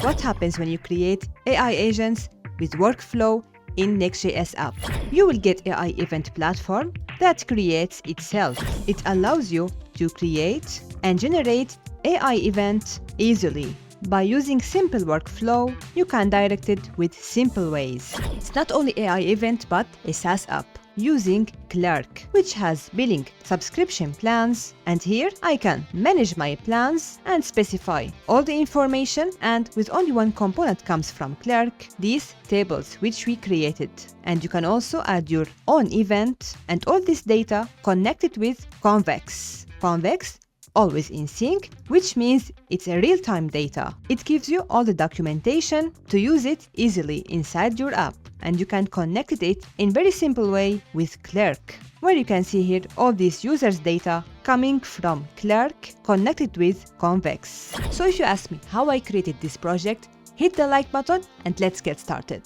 What happens when you create AI agents with workflow in Next.js app? You will get AI event platform that creates itself. It allows you to create and generate AI event easily. By using simple workflow, you can direct it with simple ways. It's not only AI event but a SaaS app using Clerk, which has billing subscription plans, and here I can manage my plans and specify all the information, and with only one component comes from Clerk, these tables which we created. And you can also add your own event and all this data connected with Convex. Convex always in sync, which means it's a real-time data. It gives you all the documentation to use it easily inside your app, and you can connect it in very simple way with Clerk, where you can see here all these users' data coming from Clerk connected with Convex. So if you ask me how I created this project, hit the like button and let's get started.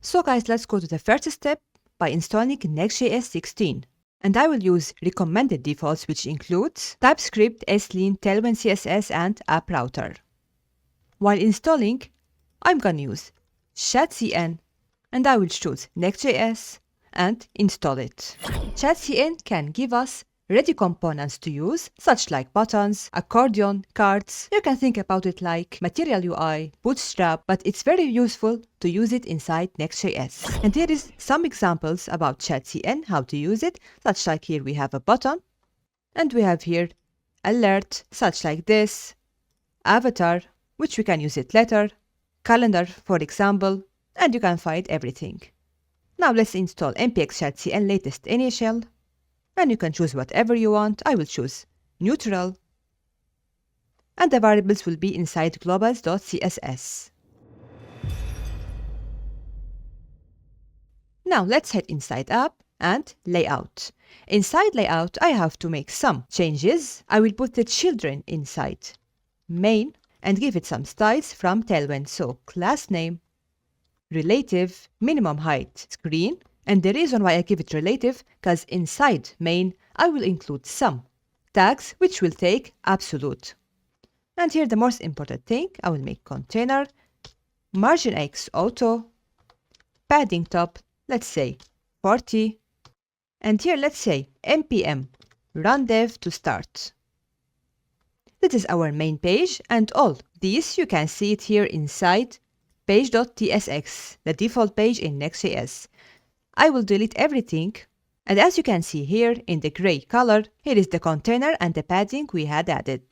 So guys, let's go to the first step by installing Next.js 16. And I will use recommended defaults, which includes TypeScript, Sleen, Tailwind CSS, and App Router. While installing, I'm gonna use ChatCN, and I will choose Next.js and install it. ChatCN can give us ready components to use, such like buttons, accordion, cards. You can think about it like Material UI, Bootstrap, but it's very useful to use it inside Next.js. And here is some examples about ChatCN, how to use it, such like here we have a button, and we have here alert, such like this, avatar, which we can use it later, calendar, for example, and you can find everything. Now let's install npx ChatCN latest initial, and you can choose whatever you want. I will choose neutral, and the variables will be inside globals.css. Now let's head inside app and layout. Inside layout, I have to make some changes. I will put the children inside main and give it some styles from Tailwind. So class name, relative, minimum height, screen. And the reason why I give it relative, because inside main, I will include some tags which will take absolute. And here the most important thing, I will make container, margin X auto, padding top, let's say 40. And here let's say npm run dev to start. This is our main page, and all these you can see it here inside page.tsx, the default page in Next.js. I will delete everything, and as you can see here in the gray color, here is the container and the padding we had added.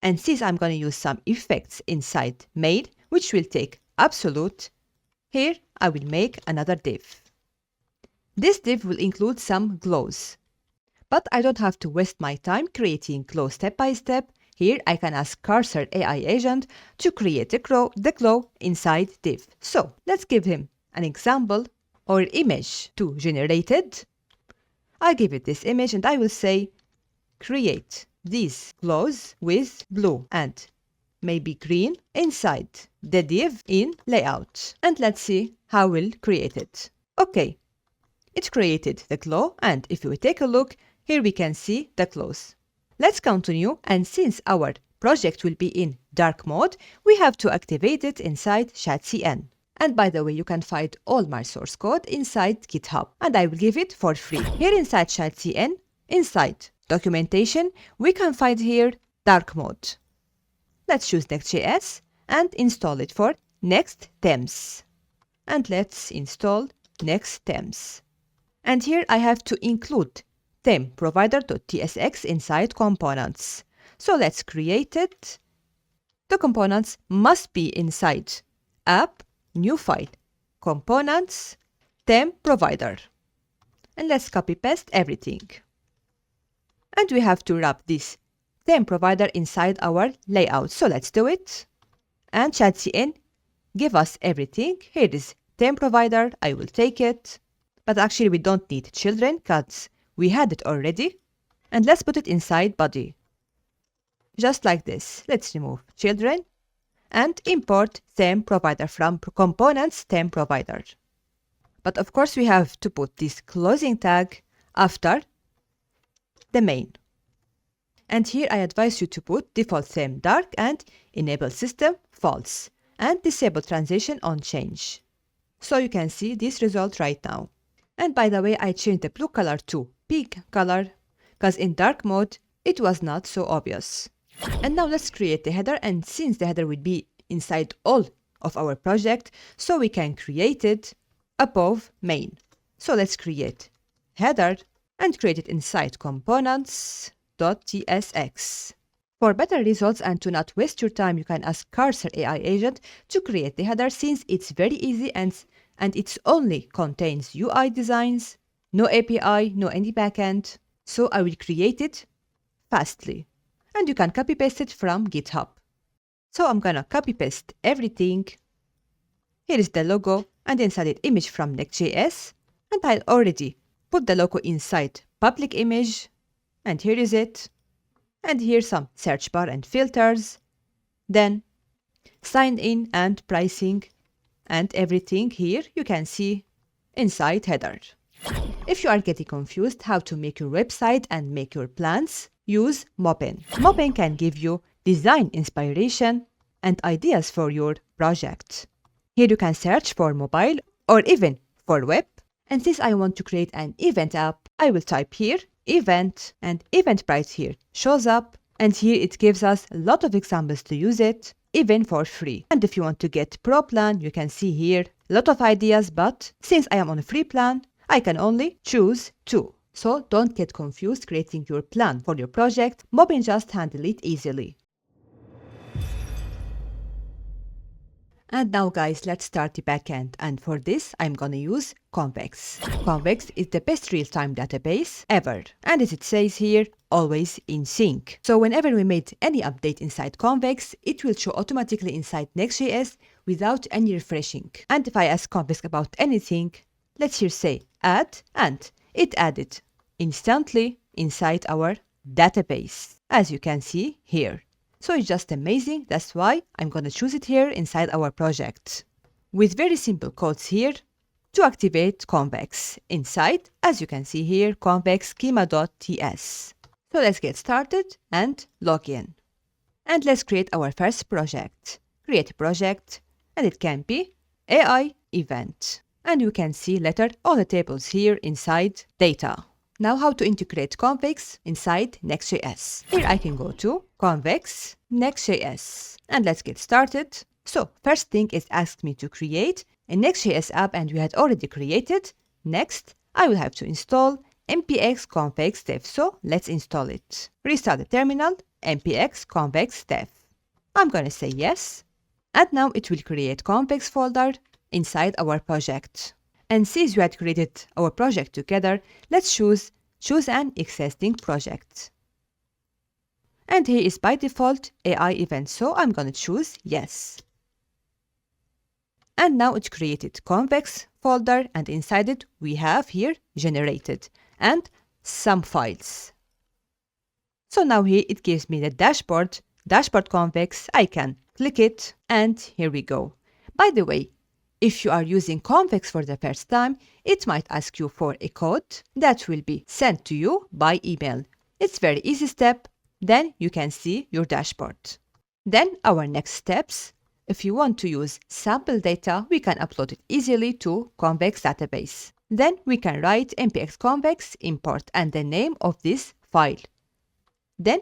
And since I'm going to use some effects inside main, which will take absolute, here I will make another div. This div will include some glows. But I don't have to waste my time creating glow step by step. Here I can ask Cursor AI agent to create the glow inside div. So let's give him an example or image to generated. I give it this image and I will say create these glows with blue and maybe green inside the div in layout. And let's see how we'll create it. Okay, it created the glow, and if we take a look, here we can see the glows. Let's continue, and since our project will be in dark mode, we have to activate it inside ChatCN. And by the way, you can find all my source code inside GitHub, and I will give it for free. Here inside ChatCN, inside documentation, we can find here dark mode. Let's choose Next.js and install it for Next Themes. And let's install Next Themes. And here I have to include theme provider.tsx inside components. So let's create it. The components must be inside app, new file, components, theme provider. And let's copy paste everything. And we have to wrap this theme provider inside our layout. So let's do it. And ChatCN give us everything. Here is theme provider. I will take it. But actually we don't need children because we had it already. And let's put it inside body. Just like this. Let's remove children and import theme provider from components theme provider. But of course we have to put this closing tag after the main. And here I advise you to put default theme dark and enable system false and disable transition on change. So you can see this result right now. And by the way, I changed the blue color to pink color because in dark mode it was not so obvious. And now let's create the header, and since the header will be inside all of our project, so we can create it above main. So let's create header and create it inside components.tsx. For better results and to not waste your time, you can ask Cursor AI agent to create the header since it's very easy and it only contains UI designs, no API, no any backend. So I will create it fastly. And you can copy paste it from GitHub. So I'm gonna copy paste everything. Here is the logo and inside it image from Next.js. And I already put the logo inside public image. And here is it. And here some search bar and filters. Then sign in and pricing and everything here you can see inside header. If you are getting confused how to make your website and make your plans, use Mopin. Mopin can give you design inspiration and ideas for your project. Here you can search for mobile or even for web. And since I want to create an event app, I will type here event, and Eventbrite here shows up, and here it gives us a lot of examples to use it, even for free. And if you want to get pro plan, you can see here a lot of ideas, but since I am on a free plan, I can only choose 2. So don't get confused creating your plan for your project. Mopin just handle it easily. And now guys, let's start the backend. And for this, I'm gonna use Convex. Convex is the best real-time database ever. And as it says here, always in sync. So whenever we made any update inside Convex, it will show automatically inside Next.js without any refreshing. And if I ask Convex about anything, let's here say add, and it added instantly inside our database, as you can see here. So it's just amazing, that's why I'm gonna choose it here inside our project. With very simple codes here to activate Convex inside, as you can see here, convex schema.ts. So let's get started and log in. And let's create our first project. Create a project, and it can be AI event. And you can see later all the tables here inside data. Now how to integrate Convex inside Next.js. Here I can go to Convex Next.js and let's get started. So first thing is asked me to create a Next.js app, and we had already created. Next, I will have to install npx convex dev. So let's install it. Restart the terminal, npx convex dev. I'm gonna say yes. And now it will create Convex folder inside our project. And since we had created our project together, let's choose an existing project. And here is by default AI event, so I'm gonna choose yes. And now it created Convex folder, and inside it we have here generated and some files. So now here it gives me the dashboard Convex. I can click it and here we go. By the way, if you are using Convex for the first time, it might ask you for a code that will be sent to you by email. It's very easy step. Then you can see your dashboard. Then our next steps. If you want to use sample data, we can upload it easily to Convex database. Then we can write npx convex import and the name of this file. Then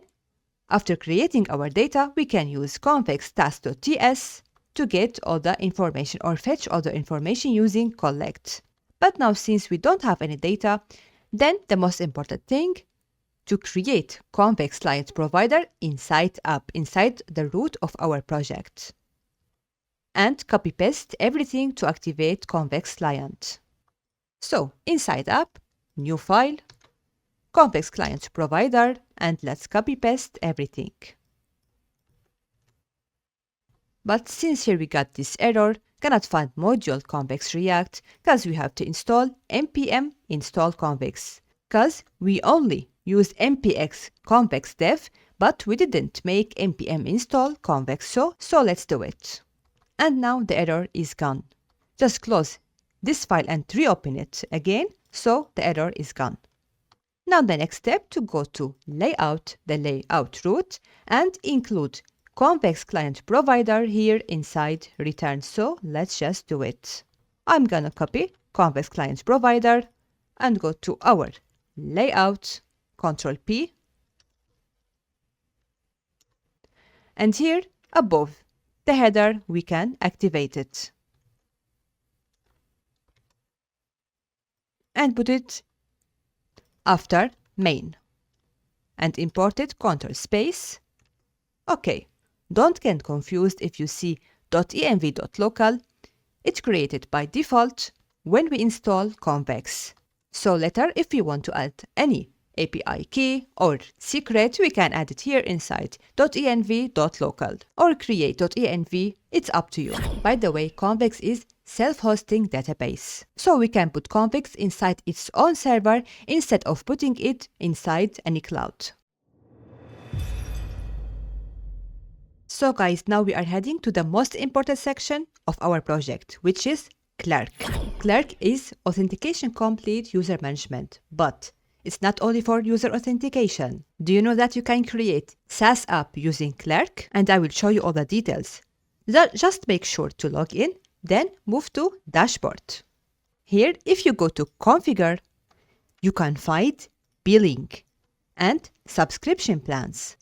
after creating our data, we can use convex task.ts to get all the information or fetch all the information using collect. But now since we don't have any data, then the most important thing, to create Convex client provider inside app, inside the root of our project. And copy paste everything to activate Convex client. So inside app, new file, Convex client provider, and let's copy paste everything. But since here we got this error, cannot find module Convex React, because we have to install npm install convex, because we only used npx convex dev, but we didn't make npm install convex, so let's do it. And now the error is gone. Just close this file and reopen it again, so the error is gone. Now the next step to go to Layout, the Layout root, and include Convex Client Provider here inside Return. So let's just do it. I'm gonna copy Convex Client Provider and go to our Layout, Ctrl P, and here above the header we can activate it and put it after main and import it Ctrl space. Okay, don't get confused if you see .env.local. It's created by default when we install Convex. So later, if we want to add any API key or secret, we can add it here inside .env.local or create .env. It's up to you. By the way, Convex is self-hosting database. So we can put Convex inside its own server instead of putting it inside any cloud. So guys, now we are heading to the most important section of our project, which is Clerk. Clerk is Authentication Complete User Management, but it's not only for user authentication. Do you know that you can create SaaS app using Clerk? And I will show you all the details. Just make sure to log in, then move to Dashboard. Here, if you go to Configure, you can find Billing and Subscription Plans.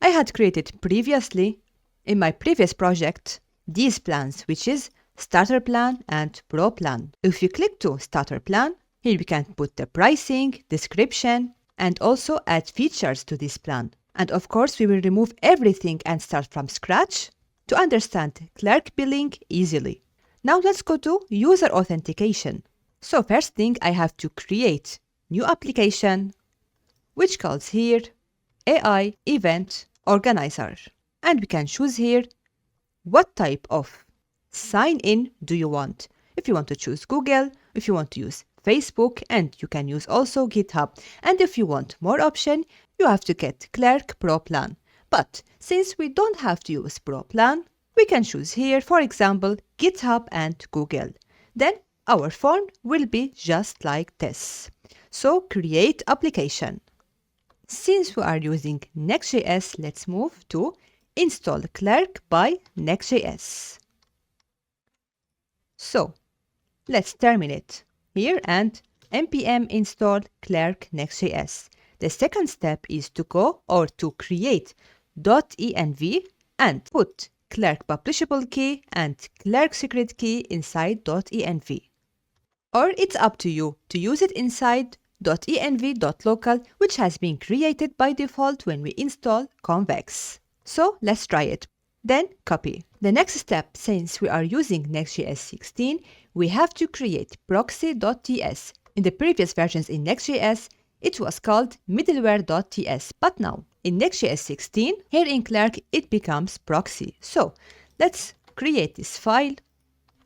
I had created previously, in my previous project, these plans, which is Starter Plan and Pro Plan. If you click to Starter Plan, here we can put the pricing, description, and also add features to this plan. And of course, we will remove everything and start from scratch to understand Clerk billing easily. Now let's go to user authentication. So first thing, I have to create new application, which calls here AI Event Organizer. And we can choose here what type of sign-in do you want. If you want to choose Google, if you want to use Facebook, and you can use also GitHub. And if you want more option, you have to get Clerk Pro Plan. But since we don't have to use Pro Plan, we can choose here, for example, GitHub and Google. Then our form will be just like this. So create application. Since we are using Next.js, let's move to Install Clerk by Next.js. So let's terminate here and npm install Clerk Next.js. The second step is to go or to create .env and put Clerk publishable key and Clerk secret key inside .env. Or it's up to you to use it inside .env.local, which has been created by default when we install Convex. So let's try it. Then copy. The next step, since we are using Next.js 16, we have to create proxy.ts. In the previous versions in Next.js, it was called middleware.ts, but now in Next.js 16, here in Clerk, it becomes proxy. So let's create this file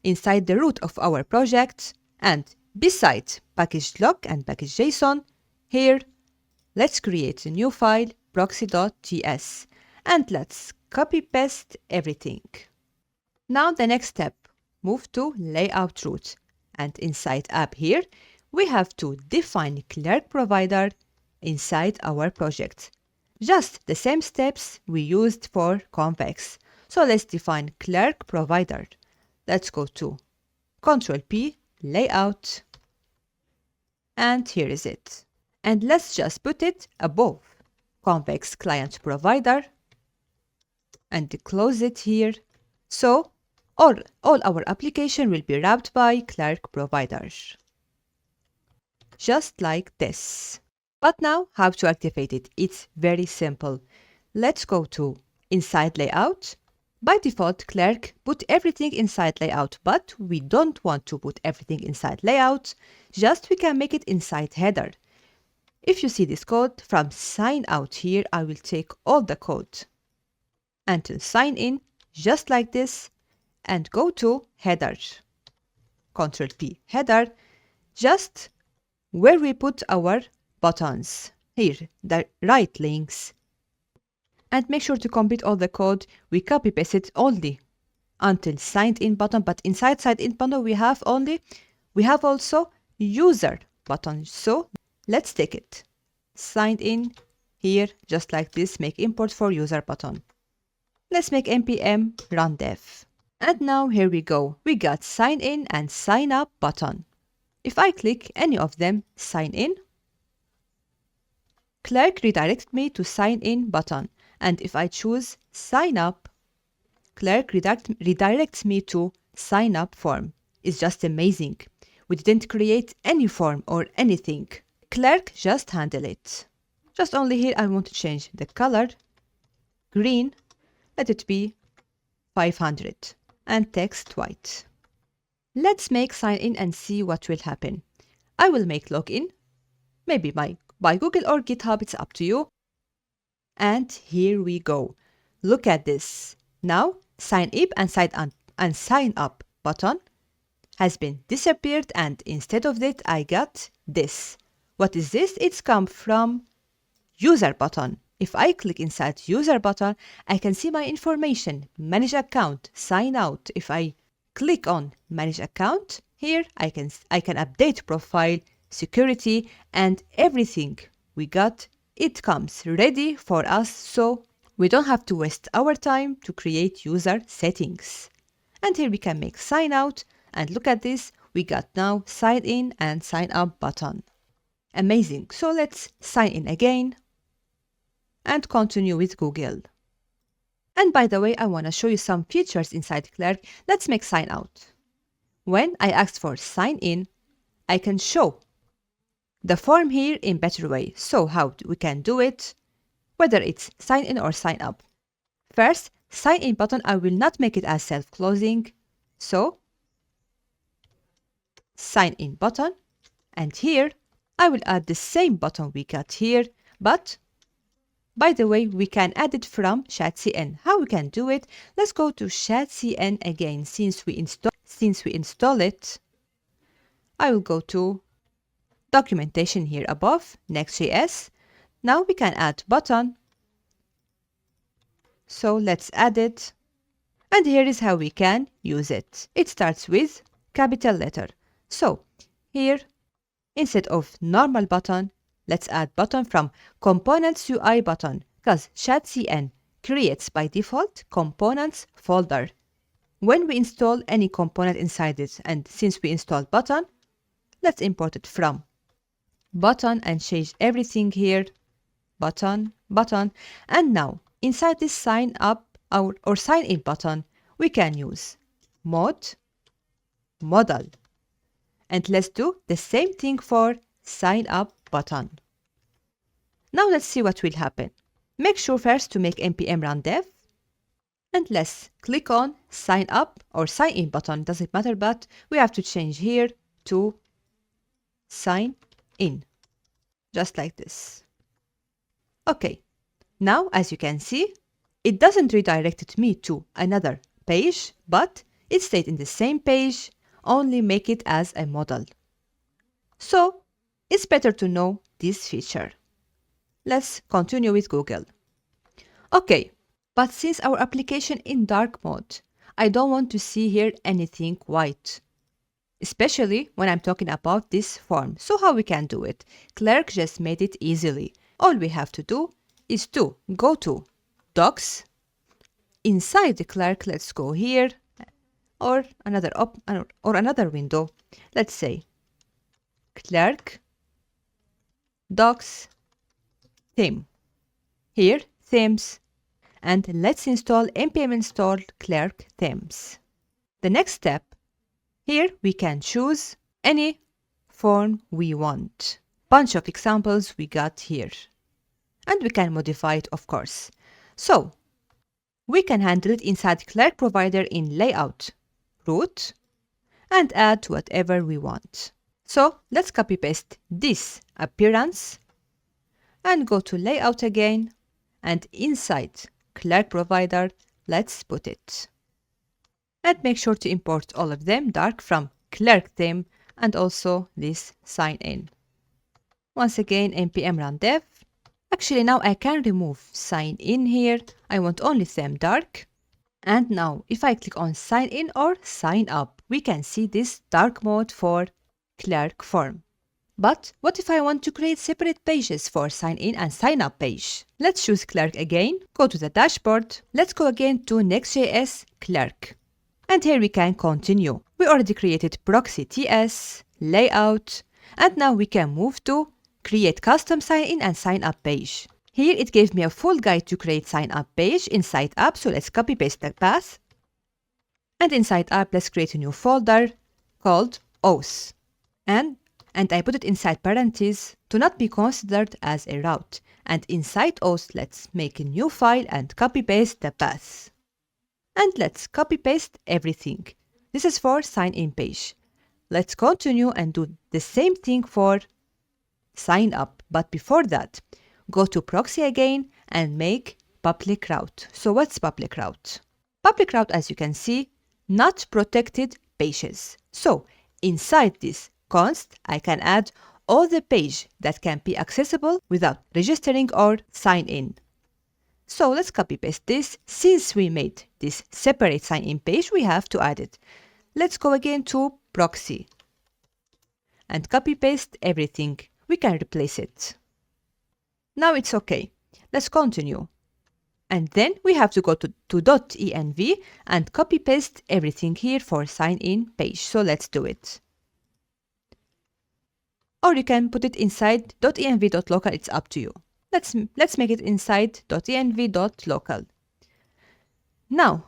inside the root of our project, and beside package.log and package.json, here, let's create a new file, proxy.ts, and let's copy-paste everything. Now the next step, move to Layout root, and inside app here, we have to define Clerk provider inside our project. Just the same steps we used for Convex. So let's define Clerk provider. Let's go to Ctrl P, Layout, and here is it. And let's just put it above Convex Client Provider and close it here. So all our application will be wrapped by Clerk provider. Just like this. But now, how to activate it? It's very simple. Let's go to Inside Layout. By default, Clerk put everything inside Layout, but we don't want to put everything inside Layout. Just we can make it inside Header. If you see this code, from sign out here, I will take all the code until sign in, just like this, and go to Header. Ctrl P, Header, just where we put our buttons. Here, the right links. And make sure to complete all the code. We copy paste it only until signed in button, but inside signed in button we have also user button. So let's take it. signed in here, just like this, make import for user button. Let's make npm run dev. And now here we go. We got sign in and sign up button. If I click any of them, sign in, Clerk redirects me to sign in button. And if I choose sign up, Clerk redirects me to sign up form. It's just amazing. We didn't create any form or anything. Clerk just handle it. Just only here I want to change the color. Green, let it be 500 and text white. Let's make sign in and see what will happen. I will make login, maybe by Google or GitHub, it's up to you. And here we go. Look at this. Now sign in and sign up button has been disappeared, and instead of that I got this. What is this? It's come from user button. If I click inside user button, I can see my information, manage account, sign out. If I click on manage account, here I can update profile, security, and everything we got. It comes ready for us, so we don't have to waste our time to create user settings. And here we can make sign out, and look at this, we got now sign in and sign up button. Amazing. So let's sign in again and continue with Google. And by the way, I want to show you some features inside Clerk. Let's make sign out. When I ask for sign in, I can show the form here in better way. So how we can do it, whether it's sign in or sign up. First, sign in button, I will not make it as self-closing. So sign in button, and here I will add the same button we got here, but by the way, we can add it from chatCN. How we can do it? Let's go to chatCN again. Since we install it, I will go to documentation here above, Next.js. Now we can add button. So let's add it. And here is how we can use it. It starts with capital letter. So here, instead of normal button, let's add button from components UI button, because chatCN creates by default components folder. When we install any component inside it, and since we installed button, let's import it from button and change everything here, button, button. And now inside this sign up or sign in button, we can use modal. And let's do the same thing for sign up button. Now let's see what will happen. Make sure first to make npm run dev, and let's click on sign up or sign in button, doesn't matter, but we have to change here to sign in, just like this. Okay, now as you can see, it doesn't redirect me to another page, but it stayed in the same page, only make it as a modal. So it's better to know this feature. Let's continue with Google. Okay, but since our application in dark mode, I don't want to see here anything white, especially when I'm talking about this form. So how we can do it? Clerk just made it easily. All we have to do is to go to Docs. Inside the Clerk, let's go here, or another window. Let's say Clerk, Docs, Theme. Here, themes, and let's install npm install Clerk themes. The next step, here we can choose any form we want. Bunch of examples we got here. And we can modify it, of course. So we can handle it inside Clerk provider in layout, root, and add whatever we want. So let's copy paste this appearance and go to layout again, and inside Clerk provider, let's put it. And make sure to import all of them dark from Clerk theme and also this sign in. Once again, npm run dev. Actually, now I can remove sign in here. I want only theme dark. And now if I click on sign in or sign up, we can see this dark mode for Clerk form. But what if I want to create separate pages for sign in and sign up page? Let's choose Clerk again, go to the dashboard. Let's go again to Next.js Clerk. And here we can continue. We already created Proxy TS, layout, and now we can move to create custom sign in and sign up page. Here it gave me a full guide to create sign up page inside app, so let's copy paste the path. And inside app, let's create a new folder called auth. And I put it inside parentheses to not be considered as a route. And inside auth, let's make a new file and copy paste the path. And let's copy paste everything. This is for sign in page. Let's continue and do the same thing for sign up. But before that, go to proxy again and make public route. So what's public route? Public route, as you can see, not protected pages. So inside this const, I can add all the page that can be accessible without registering or sign in. So let's copy paste this. Since we made this separate sign in page, we have to add it. Let's go again to proxy and copy paste everything. We can replace it. Now it's okay. Let's continue. And then we have to go to .env and copy paste everything here for sign in page. So let's do it. Or you can put it inside .env.local, it's up to you. Let's make it inside .env.local. Now,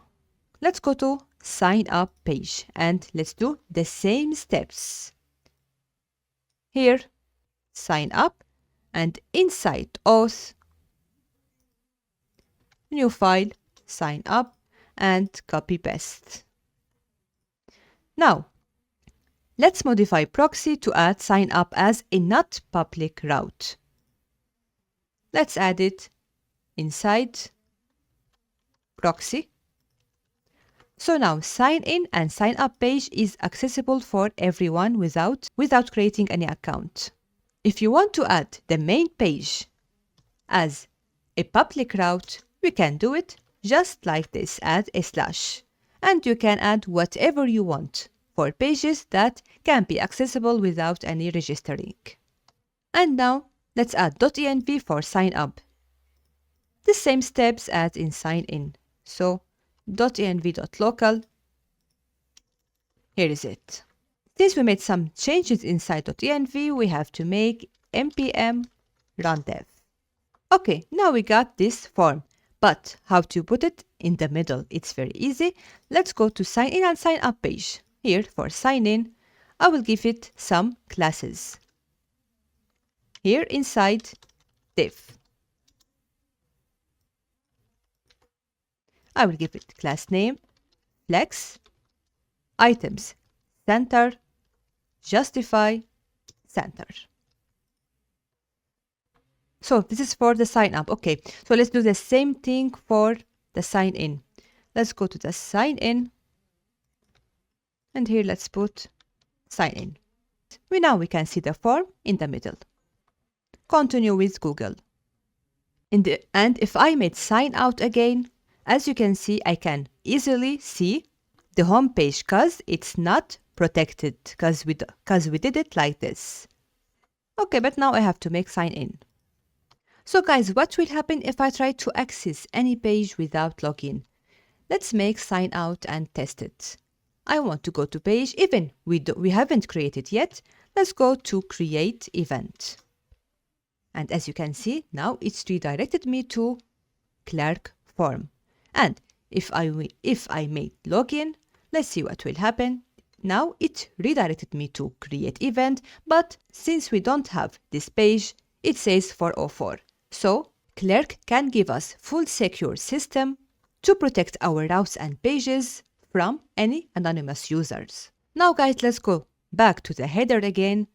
let's go to sign up page and let's do the same steps. Here, sign up, and inside auth, new file, sign up, and copy paste. Now, let's modify proxy to add sign up as a not public route. Let's add it inside proxy. So now sign in and sign up page is accessible for everyone without creating any account. If you want to add the main page as a public route, we can do it just like this, add a slash. And you can add whatever you want for pages that can be accessible without any registering. And now let's add .env for sign up. The same steps as in sign in. So .env.local, here is it. Since we made some changes inside .env, we have to make npm run dev. Okay, now we got this form, but how to put it in the middle? It's very easy. Let's go to sign in and sign up page. Here for sign in, I will give it some classes. Here inside div, I will give it class name, flex, items, center, justify, center. So this is for the sign up. Okay, so let's do the same thing for the sign in. Let's go to the sign in, and here let's put sign in. Now we can see the form in the middle. Continue with Google. And if I made sign out again, as you can see, I can easily see the home page because it's not protected because we did it like this. Okay, but now I have to make sign in. So guys, what will happen if I try to access any page without login? Let's make sign out and test it. I want to go to page, even we haven't created yet. Let's go to create event. And as you can see, now it's redirected me to Clerk form. And if I made login, let's see what will happen. Now it redirected me to create event, but since we don't have this page, it says 404. So Clerk can give us full secure system to protect our routes and pages from any anonymous users. Now guys, let's go back to the header again.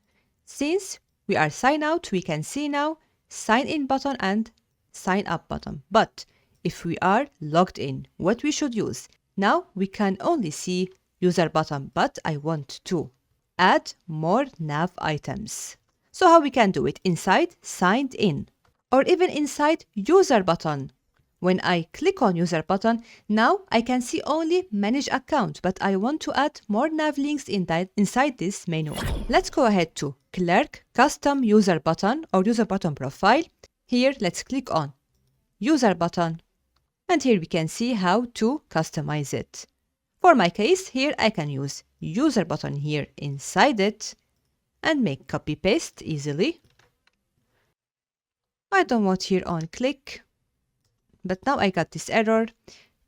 Since we are sign out, we can see now sign in button and sign up button. But if we are logged in, what we should use? Now we can only see user button, but I want to add more nav items. So how we can do it? Inside signed in, or even inside user button, When I click on user button, now I can see only manage account, but I want to add more nav links inside this menu. Let's go ahead to Clerk, Custom User Button or User Button Profile. Here, let's click on User Button. And here we can see how to customize it. For my case, here I can use User Button here inside it and make copy paste easily. I don't want here on click, but now I got this error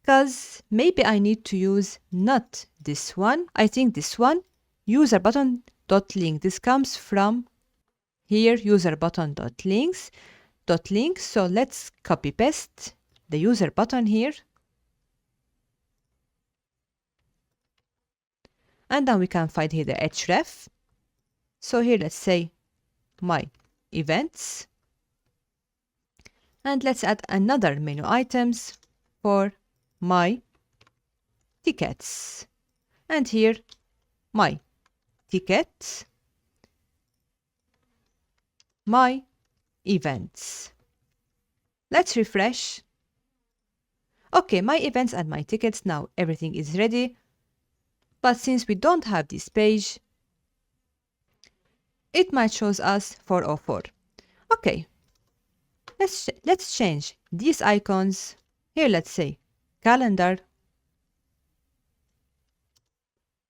because maybe I need to use not this one. I think this one, user button dot link. This comes from here, user button dot links dot link. So let's copy paste the user button here. And then we can find here the href. So here let's say my events. And let's add another menu items for my tickets. And here, my tickets, my events. Let's refresh. Okay, my events and my tickets, now everything is ready. But since we don't have this page, it might show us 404. Okay. Let's change these icons. Here, let's say calendar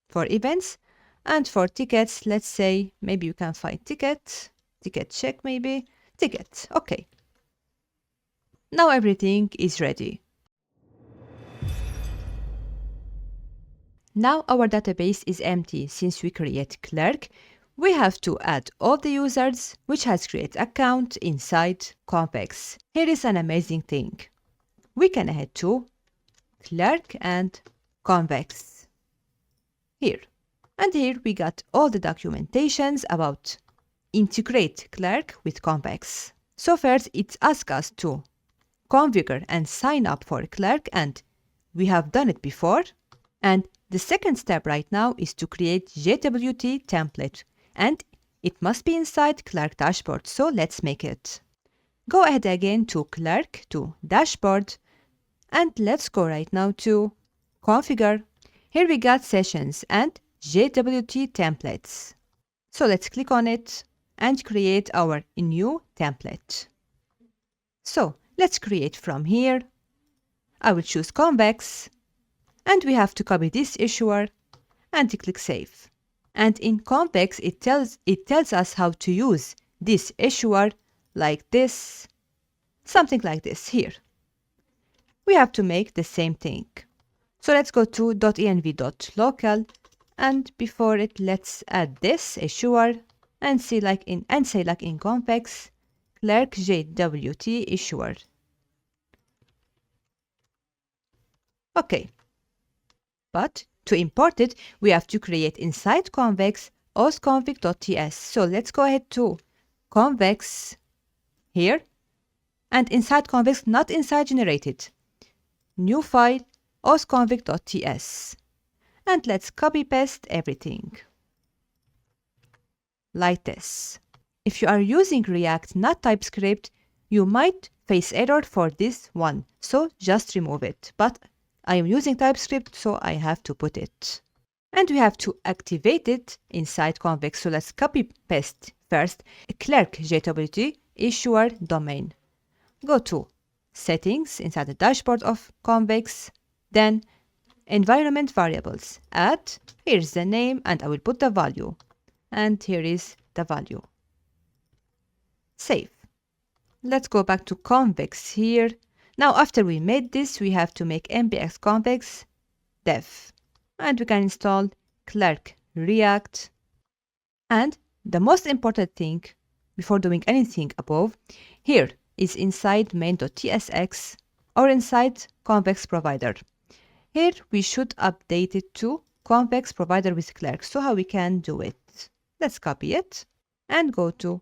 for events, and for tickets, let's say maybe you can find ticket check, maybe ticket. Okay. Now everything is ready. Now our database is empty. Since we create clerk, we have to add all the users which has created account inside Convex. Here is an amazing thing. We can head to Clerk and Convex. Here. And here we got all the documentations about integrate Clerk with Convex. So first it asks us to configure and sign up for Clerk, and we have done it before. And the second step right now is to create JWT template. And it must be inside Clerk dashboard, so let's make it. Go ahead again to Clerk, to Dashboard, and let's go right now to Configure. Here we got Sessions and JWT templates. So let's click on it and create our new template. So let's create from here. I will choose Convex, and we have to copy this issuer and click Save. And in Convex, it tells us how to use this issuer like this, something like this here. We have to make the same thing. So let's go to .env.local, and before it, let's add this issuer and say like in Convex, Clerk JWT issuer. Okay. But to import it, we have to create inside Convex osconfig.ts. So let's go ahead to Convex here, and inside Convex, not inside generated. New file osconfig.ts. And let's copy paste everything. Like this. If you are using React, not TypeScript, you might face error for this one. So just remove it. But I am using TypeScript, so I have to put it. And we have to activate it inside Convex. So let's copy paste first Clerk JWT issuer domain. Go to Settings inside the dashboard of Convex, then Environment Variables. Add, here's the name, and I will put the value. And here is the value. Save. Let's go back to Convex here. Now, after we made this, we have to make npx convex dev. And we can install Clerk React. And the most important thing, before doing anything above, here is inside main.tsx or inside Convex Provider. Here we should update it to Convex Provider with Clerk. So how we can do it? Let's copy it and go to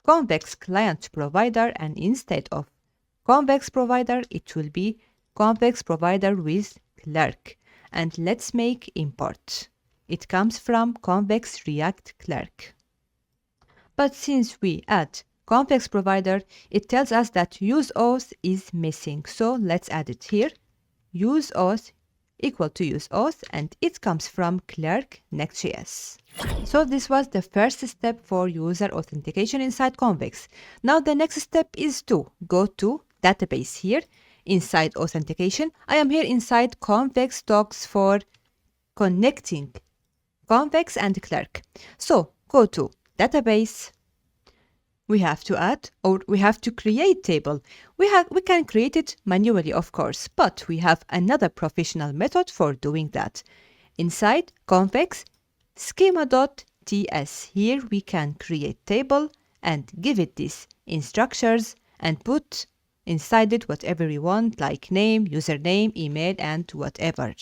Convex Client Provider, and instead of Convex Provider, it will be Convex Provider with Clerk. And let's make import. It comes from Convex React Clerk. But since we add convex provider, it tells us that use auth is missing. So let's add it here. Use auth equal to use auth, and it comes from Clerk Next.js. So this was the first step for user authentication inside Convex. Now the next step is to go to database here inside authentication. I am here inside Convex docs for connecting Convex and Clerk. So go to database. We have to add, or we have to create table. We can create it manually, of course, but we have another professional method for doing that. Inside Convex schema.ts, here we can create table and give it these instructions and put inside it whatever we want, like name, username, email, and whatever.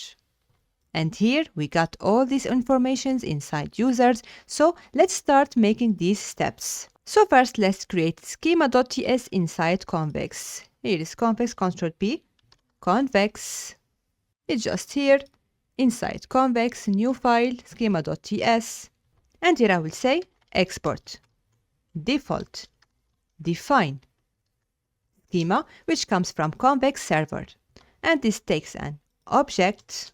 And here we got all these informations inside users. So let's start making these steps. So first, let's create schema.ts inside Convex. Here is Convex, Ctrl P, Convex. It's just here, inside Convex, new file, schema.ts. And here I will say export, default, define, schema, which comes from Convex server. And this takes an object.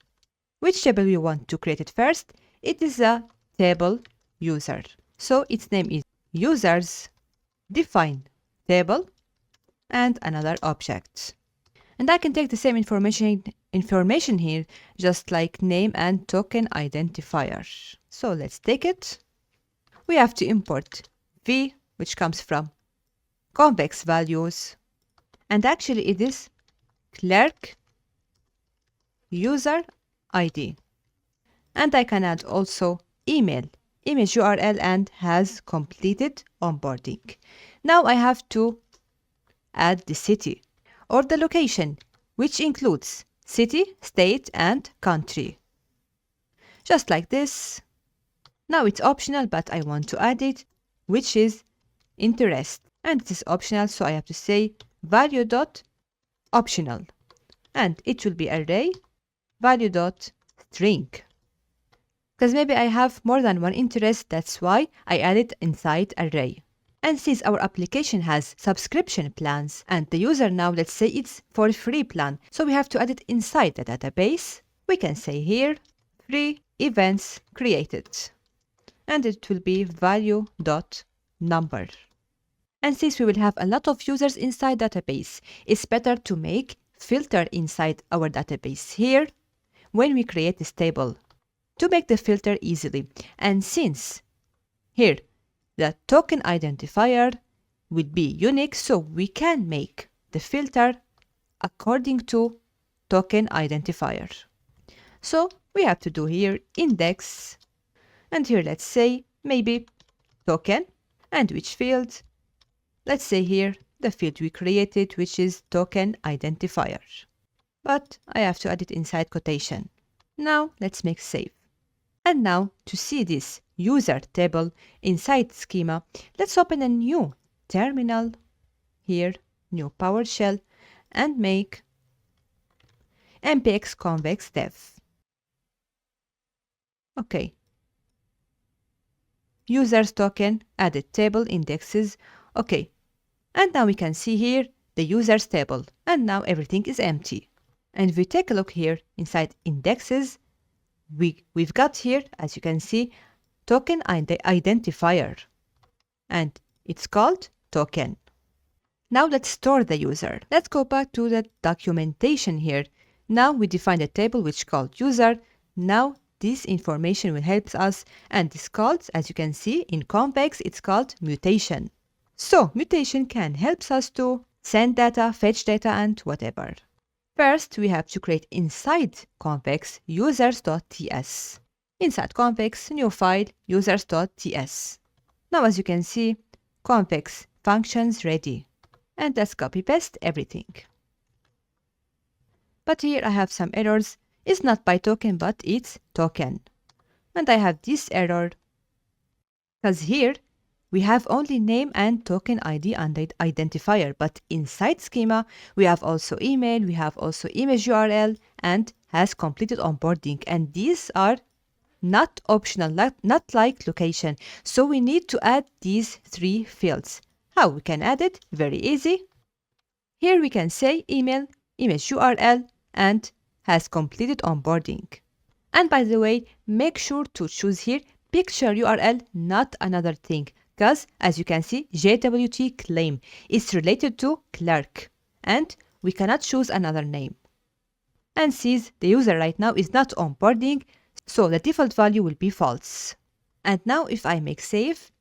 Which table we want to create it first? It is a table user. So its name is users, define table, and another object. And I can take the same information here, just like name and token identifier. So let's take it. We have to import v, which comes from Convex values. And actually it is Clerk user ID. And I can add also email, image URL, and has completed onboarding. Now I have to add the city or the location, which includes city, state, and country. Just like this. Now it's optional, but I want to add it, which is interest. And it is optional, so I have to say value.optional. And it will be array value.string. Because maybe I have more than one interest, that's why I added inside array. And since our application has subscription plans and the user now, let's say it's for free plan, so we have to add it inside the database. We can say here free events created, and it will be value.number. And since we will have a lot of users inside database, it's better to make filter inside our database here when we create this table to make the filter easily. And since here the token identifier will be unique, so we can make the filter according to token identifier. So we have to do here index, and here let's say maybe token, and which field? Let's say here the field we created, which is token identifier. But I have to add it inside quotation. Now let's make save. And now to see this user table inside schema, let's open a new terminal here, new PowerShell, and make npx convex dev. Okay. Users token, added table, indexes. Okay. And now we can see here the users table, and now everything is empty. And if we take a look here inside indexes, we've got here, as you can see, token identifier, and it's called token. Now let's store the user. Let's go back to the documentation here. Now we define a table which is called user. Now this information will help us, and this called, as you can see in Convex, it's called mutation. So mutation can help us to send data, fetch data, and whatever. First, we have to create inside Convex users.ts. Inside Convex, new file users.ts. Now, as you can see, Convex functions ready. And let's copy paste everything. But here I have some errors. It's not by token, but it's token. And I have this error because here we have only name and token ID and identifier, but inside schema, we have also email, we have also image URL, and has completed onboarding. And these are not optional, not like location. So we need to add these three fields: How we can add it? Very easy. Here we can say email, image URL, and has completed onboarding. And by the way, make sure to choose here picture URL, not another thing, because as you can see, JWT claim is related to clerk, and we cannot choose another name. And sees the user right now is not onboarding, so the default value will be false. And now if I make save,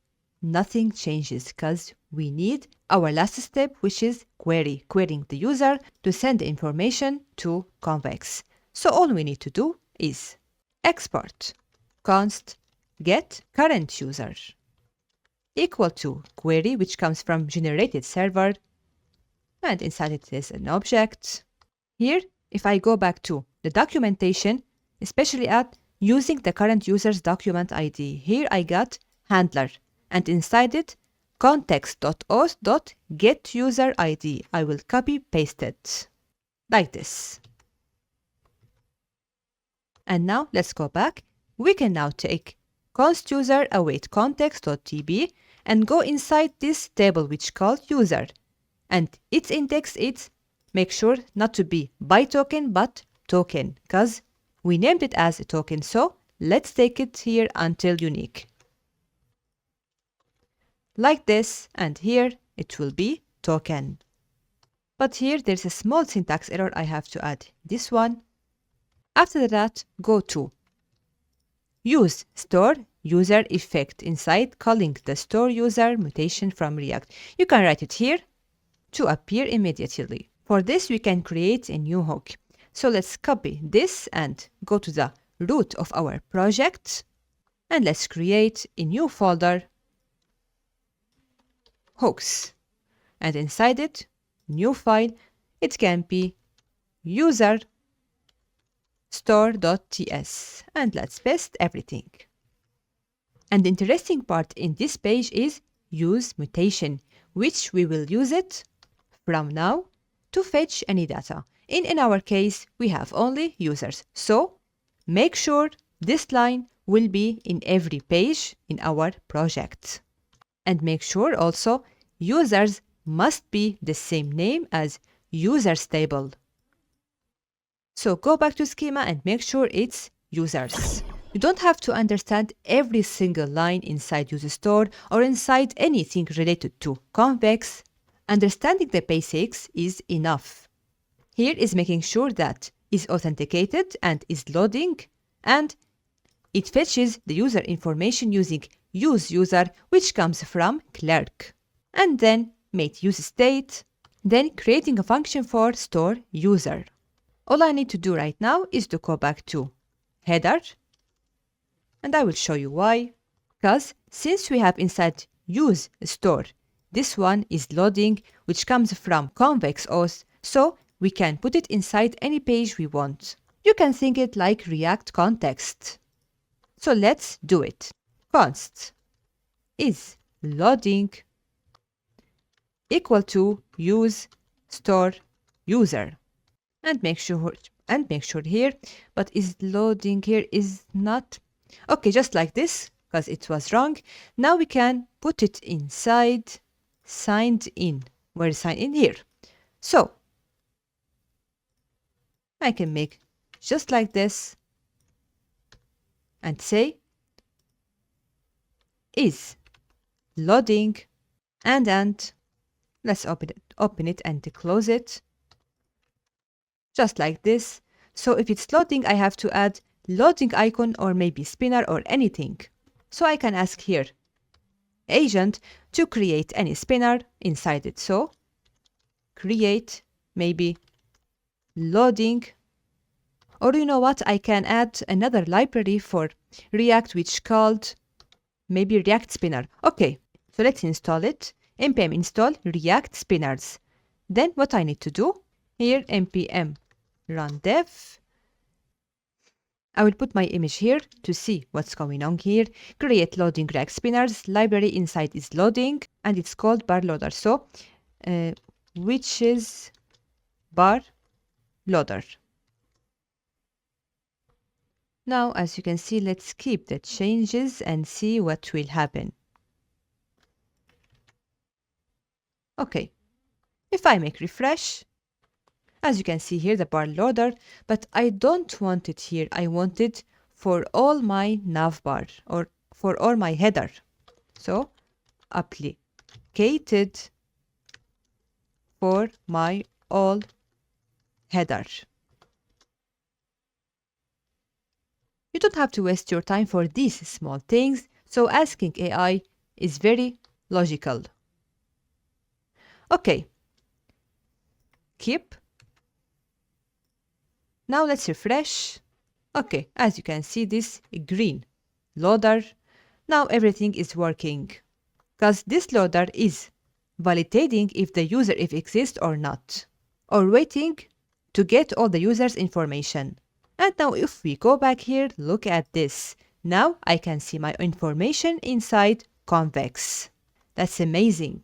nothing changes because we need our last step, which is querying the user to send the information to Convex. So all we need to do is export const get current user equal to query, which comes from generated server, and inside it is an object. Here, if I go back to the documentation, especially at using the current user's document ID, here I got handler, and inside it, context.auth.getUserID. I will copy paste it like this. And now let's go back. We can now take const user await context.tb and go inside this table which called user. And its index is, make sure not to be by token but token, because we named it as a token. So let's take it here until unique. Like this, and here it will be token. But here there's a small syntax error I have to add. This one. After that, go to use store user effect inside calling the store user mutation from React. You can write it here to appear immediately. For this, we can create a new hook. So let's copy this and go to the root of our project. And let's create a new folder, hooks. And inside it, new file, it can be user store.ts. And let's paste everything. And the interesting part in this page is use mutation, which we will use it from now to fetch any data. In our case, we have only users. So make sure this line will be in every page in our project. And make sure also users must be the same name as users table. So go back to schema and make sure it's users. You don't have to understand every single line inside user store or inside anything related to Convex. Understanding the basics is enough. Here is making sure that is authenticated and is loading, and it fetches the user information using useUser, which comes from clerk. And then make useState, then creating a function for store user. All I need to do right now is to go back to header, and I will show you why. Because since we have inside use store, this one is loading, which comes from Convex auth, so we can put it inside any page we want. You can think it like React context. So let's do it. Const is loading equal to use store user. And make sure here, but is loading here is not. Okay, just like this, because it was wrong. Now we can put it inside signed in. Where is signed in? Here. So I can make just like this and say is loading and let's open it and close it. Just like this. So if it's loading, I have to add loading icon or maybe spinner or anything. So I can ask here agent to create any spinner inside it. So create maybe loading, or you know what, I can add another library for React which called maybe React Spinner. Okay, so let's install it. npm install React Spinners. Then what I need to do here, npm run dev. I will put my image here to see what's going on here. Create loading React Spinners. Library inside is loading and it's called bar loader. So which is bar loader. Now, as you can see, let's keep the changes and see what will happen. Okay. If I make refresh, as you can see here, the bar loader, but I don't want it here. I want it for all my navbar or for all my header. So, applicated for my all header. You don't have to waste your time for these small things, so asking AI is very logical. Okay. Keep. Now let's refresh. Okay, as you can see, this green loader. Now everything is working, because this loader is validating if the user exists or not, or waiting to get all the user's information. And now if we go back here, look at this. Now I can see my information inside Convex. That's amazing.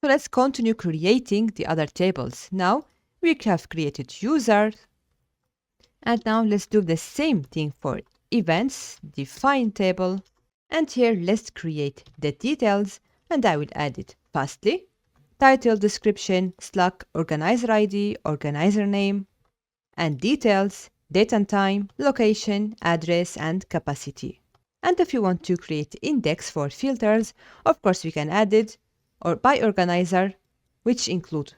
So let's continue creating the other tables. Now we have created user. And now let's do the same thing for events, define table. And here let's create the details, and I will add it fastly. Title, description, Slack, organizer ID, organizer name, and details, date and time, location, address, and capacity. And if you want to create index for filters, of course we can add it or by organizer, which include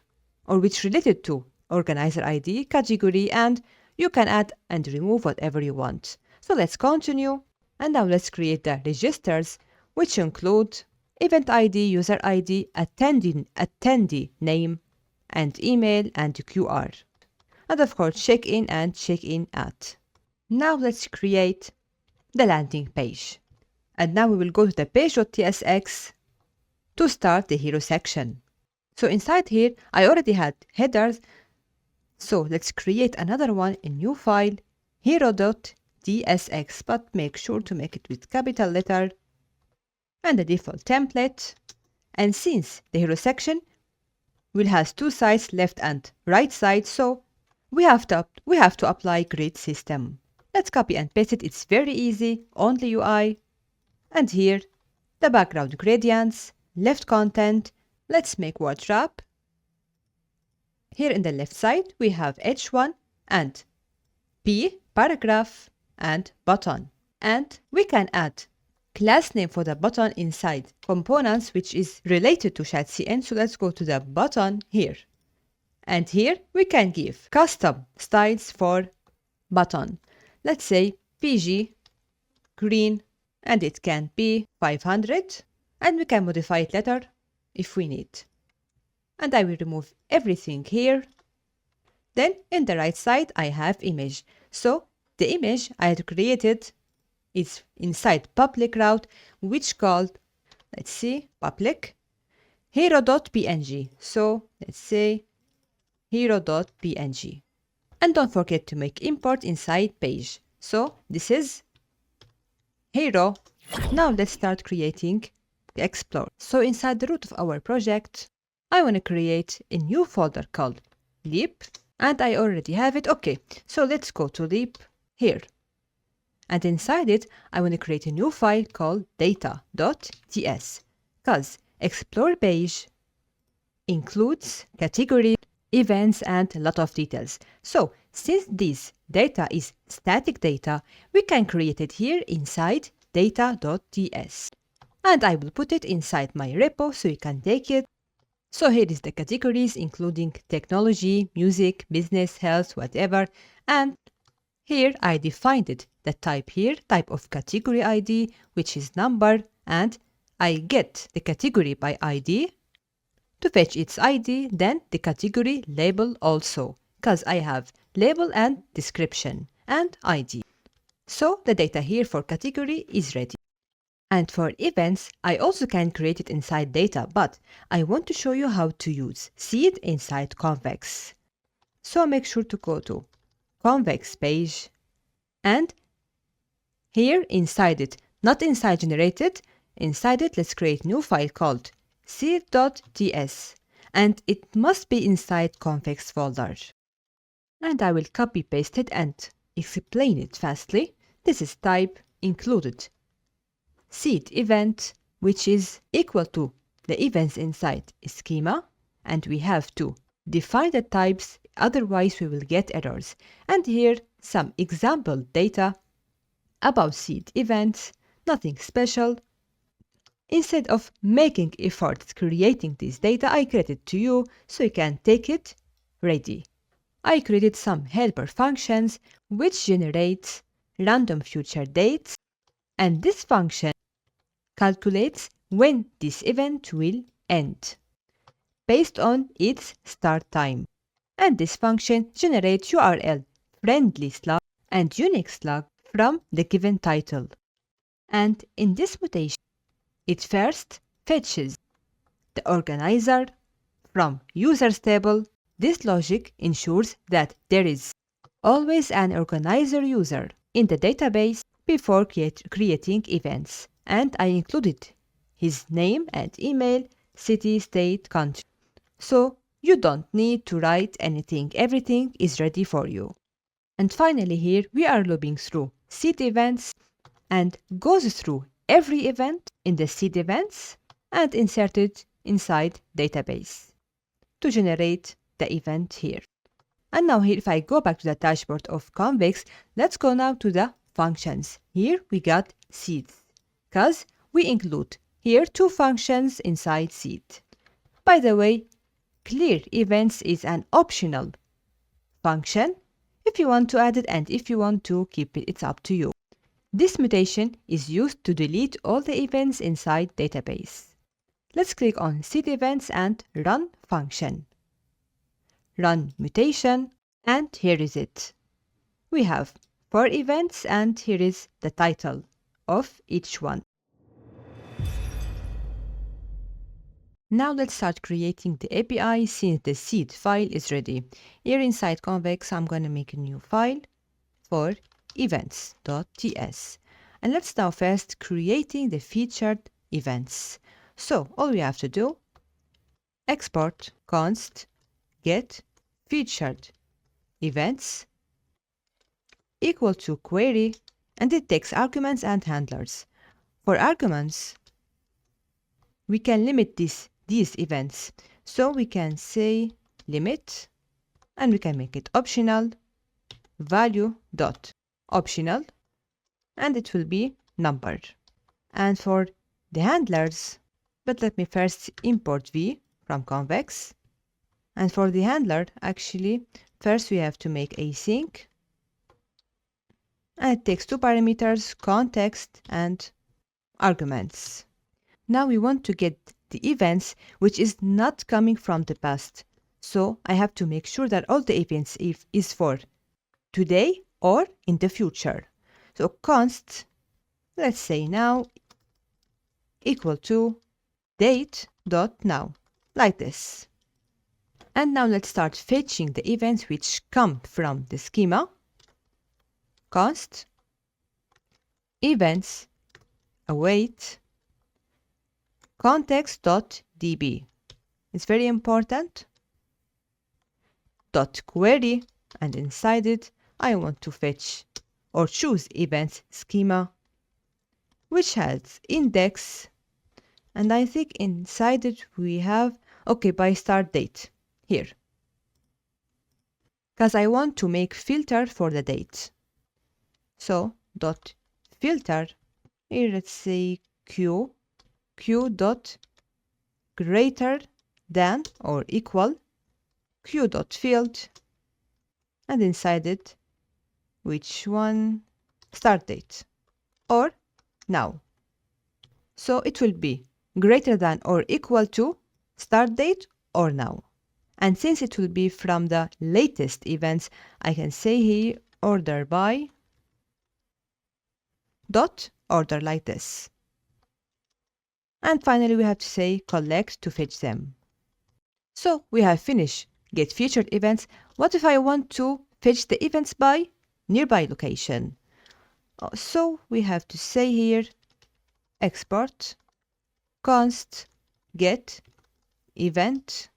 or which related to organizer ID, category, and you can add and remove whatever you want. So let's continue. And now let's create the registers, which include event ID, user ID, attendee name, and email and QR. And of course, check-in and check-in at. Now let's create the landing page. And now we will go to the page.tsx to start the hero section. So inside here, I already had headers. So let's create another one, a new file, hero.tsx, but make sure to make it with capital letter and the default template. And since the hero section will have two sides, left and right side, so we have to apply grid system. Let's copy and paste it. It's very easy, only UI. And here, the background gradients, left content. Let's make word wrap. Here in the left side, we have H1 and P, paragraph, and button. And we can add class name for the button inside components, which is related to ChatCN. So let's go to the button here. And here we can give custom styles for button. Let's say PG, green, and it can be 500. And we can modify it later if we need. And I will remove everything here. Then in the right side, I have image. So the image I had created is inside public route, which called, let's see, public hero.png. So let's say hero.png. And don't forget to make import inside page. So this is hero. Now let's start creating Explore. So inside the root of our project, I want to create a new folder called Leap, and I already have it. Okay, so let's go to Leap here. And inside it, I want to create a new file called data.ts, because Explore page includes category, events, and a lot of details. So since this data is static data, we can create it here inside data.ts. And I will put it inside my repo so you can take it. So here is the categories, including technology, music, business, health, whatever. And here I defined it, the type here, type of category ID, which is number, and I get the category by ID. To fetch its ID, then the category label also, because I have label and description and ID. So the data here for category is ready. And for events, I also can create it inside data, but I want to show you how to use Seed inside Convex. So make sure to go to Convex page, and here inside it, not inside generated, inside it, let's create new file called seed.ts, and it must be inside Convex folder. And I will copy paste it and explain it fastly. This is type included. Seed event which is equal to the events inside schema, and we have to define the types, otherwise we will get errors. And here some example data about seed events, nothing special. Instead of making efforts creating this data, I create it to you so you can take it ready. I created some helper functions which generates random future dates, and this function calculates when this event will end based on its start time. And this function generates URL friendly slug and unique slug from the given title. And in this mutation, it first fetches the organizer from users table. This logic ensures that there is always an organizer user in the database before creating events. And I included his name and email, city, state, country. So you don't need to write anything. Everything is ready for you. And finally here we are looping through seed events and goes through every event in the seed events and insert it inside database to generate the event here. And now here if I go back to the dashboard of Convex, let's go now to the functions. Here we got seeds because we include here two functions inside seed. By the way, clear events is an optional function. If you want to add it and if you want to keep it, it's up to you. This mutation is used to delete all the events inside database. Let's click on seed events and run function. Run mutation, and here is it. We have 4 events and here is the title of each one. Now let's start creating the API since the seed file is ready. Here inside Convex, I'm going to make a new file for events.ts. And let's now first creating the featured events. So all we have to do, export const get featured events equal to query, and it takes arguments and handlers. For arguments, we can limit these events. So we can say limit, and we can make it optional, value dot optional, and it will be numbered. And for the handlers, but let me first import v from Convex. And for the handler, actually, first we have to make async. And it takes 2 parameters, context and arguments. Now we want to get the events which is not coming from the past. So I have to make sure that all the events is for today or in the future. So const, let's say now, equal to date.now, like this. And now let's start fetching the events which come from the schema. Const events await context.db. It's very important. .query, and inside it I want to fetch or choose events schema which has index, and I think inside it we have by start date here, because I want to make filter for the date. So dot filter here, let's say q dot greater than or equal q dot field, and inside it which one, start date or now. So it will be greater than or equal to start date or now. And since it will be from the latest events, I can say here order by dot order, like this. And finally we have to say collect to fetch them. So we have finished get featured events. What if I want to fetch the events by nearby location? So we have to say here export const get event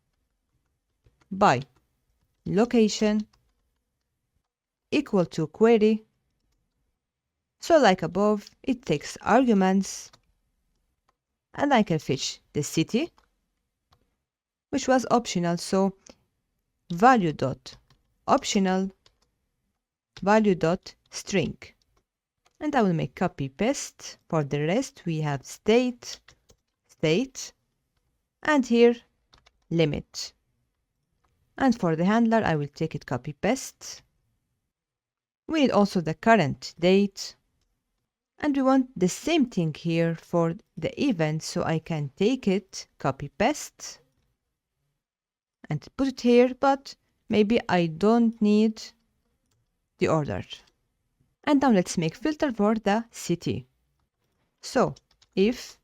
by location equal to query. So like above, it takes arguments and I can fetch the city, which was optional, so value dot optional value dot string. And I will make copy paste. For the rest we have state, and here limit. And for the handler I will take it copy paste. We need also the current date, and we want the same thing here for the event, so I can take it copy paste and put it here, but maybe I don't need the order. And now let's make filter for the city. So if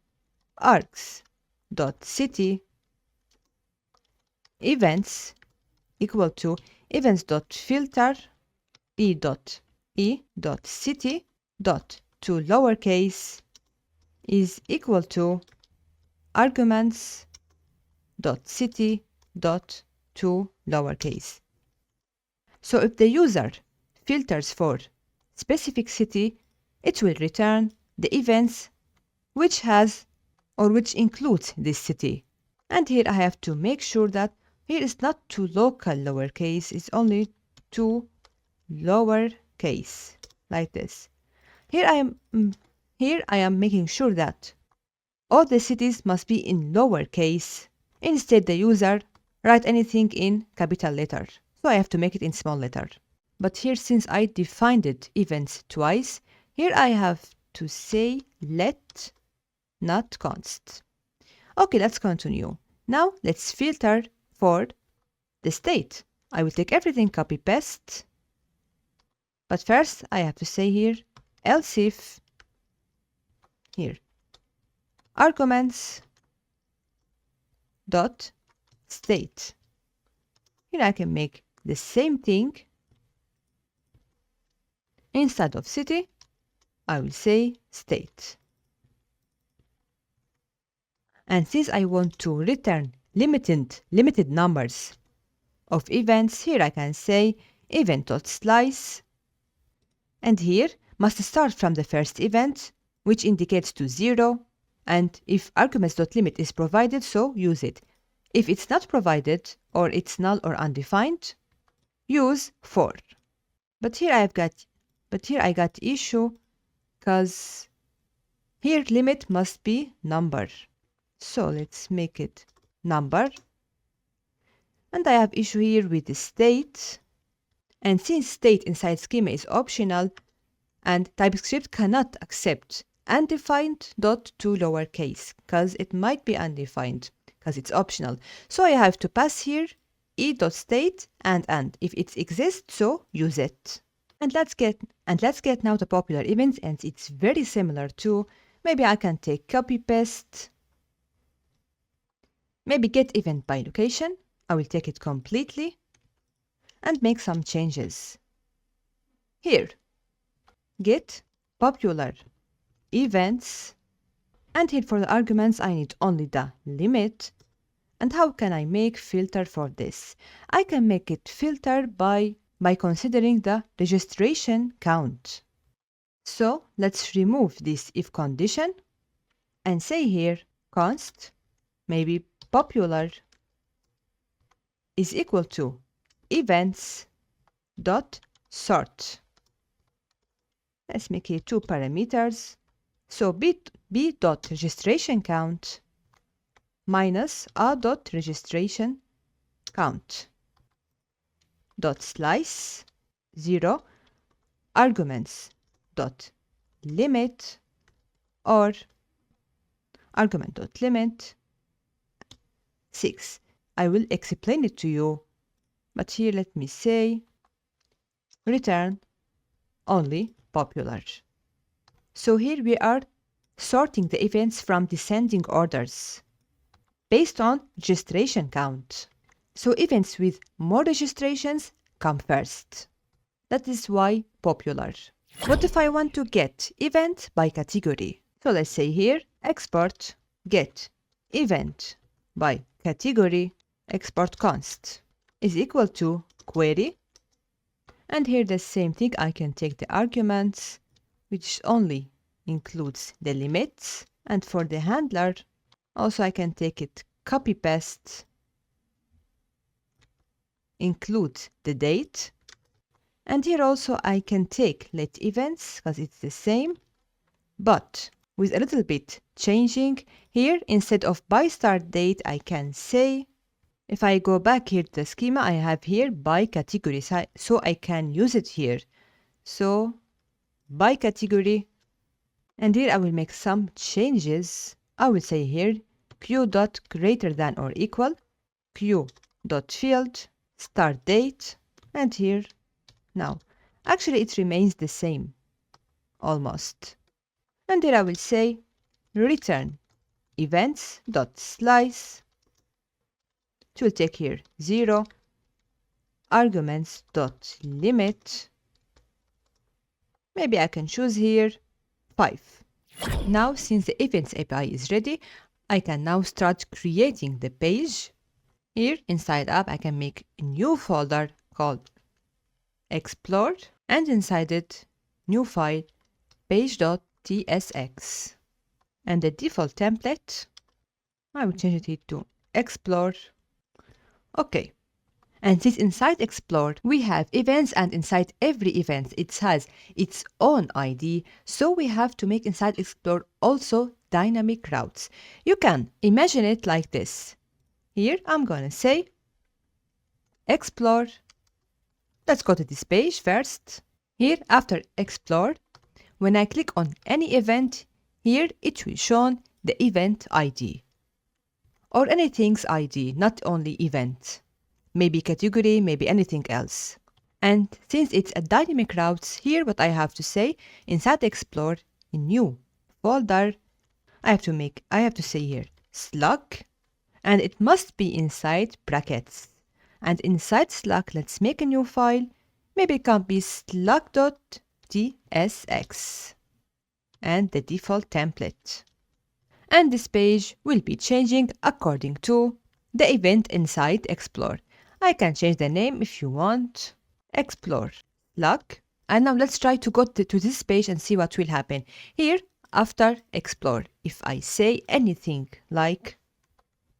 args.city events equal to events.filter e.city dot to lowercase is equal to arguments dot city dot to lowercase. So if the user filters for specific city, it will return the events which has or which includes this city. And here I have to make sure that here is not to local lowercase, it's only to lowercase, like this. Here I am making sure that all the cities must be in lowercase. Instead, the user write anything in capital letter, so I have to make it in small letter. But here, since I defined it events twice, here I have to say let, not const. Okay, let's continue. Now let's filter for the state. I will take everything copy paste, but first I have to say here else if here arguments dot state. Here I can make the same thing. Instead of city, I will say state. And since I want to return limited numbers of events, here I can say event.slice, and here must start from the first event, which indicates to 0, and if arguments.limit is provided, so use it. If it's not provided, or it's null or undefined, use for. But here I got issue, because here limit must be number. So let's make it number. And I have issue here with the state. And since state inside schema is optional, and TypeScript cannot accept undefined dot to lowercase, because it might be undefined, because it's optional. So I have to pass here e.state and if it exists, so use it. And let's get now to popular events, and it's very similar to, maybe I can take copy paste, maybe get event by location. I will take it completely and make some changes. Here, get popular events, and here for the arguments I need only the limit. And how can I make filter for this? I can make it filter by considering the registration count. So let's remove this if condition and say here const maybe popular is equal to events dot sort. Let's make it 2 parameters. So b dot registration count minus a dot registration count dot slice 0 arguments dot limit or argument dot limit 6. I will explain it to you, but here let me say return only popular. So here we are sorting the events from descending orders based on registration count. So events with more registrations come first. That is why popular. What if I want to get event by category? So let's say here export get event by category export const is equal to query. And here the same thing, I can take the arguments which only includes the limits, and for the handler Also, I can take it, copy paste, include the date. And here also I can take let events because it's the same, but with a little bit changing. Here, instead of by start date, I can say, if I go back here to the schema, I have here by category, so I can use it here. So by category, and here I will make some changes. I will say here q dot greater than or equal q dot field start date, and here now actually it remains the same almost. And here I will say return events dot slice. It will take here 0 arguments dot limit. Maybe I can choose here 5. Now, since the Events API is ready, I can now start creating the page. Here inside app, I can make a new folder called Explore, and inside it, new file page.tsx. And the default template, I will change it to Explore. Okay. And since inside Explore, we have events, and inside every event, it has its own ID. So we have to make inside Explore also dynamic routes. You can imagine it like this. Here, I'm going to say Explore. Let's go to this page first. Here, after Explore, when I click on any event, here it will show the event ID. Or anything's ID, not only event. Maybe category, maybe anything else. And since it's a dynamic routes, here what I have to say, inside Explore, in new folder, I have to say here slug, and it must be inside brackets. And inside slug, let's make a new file. Maybe it can be slug.tsx and the default template. And this page will be changing according to the event inside Explore. I can change the name if you want. Explore slug. And now let's try to go to this page and see what will happen. Here, after Explore, if I say anything like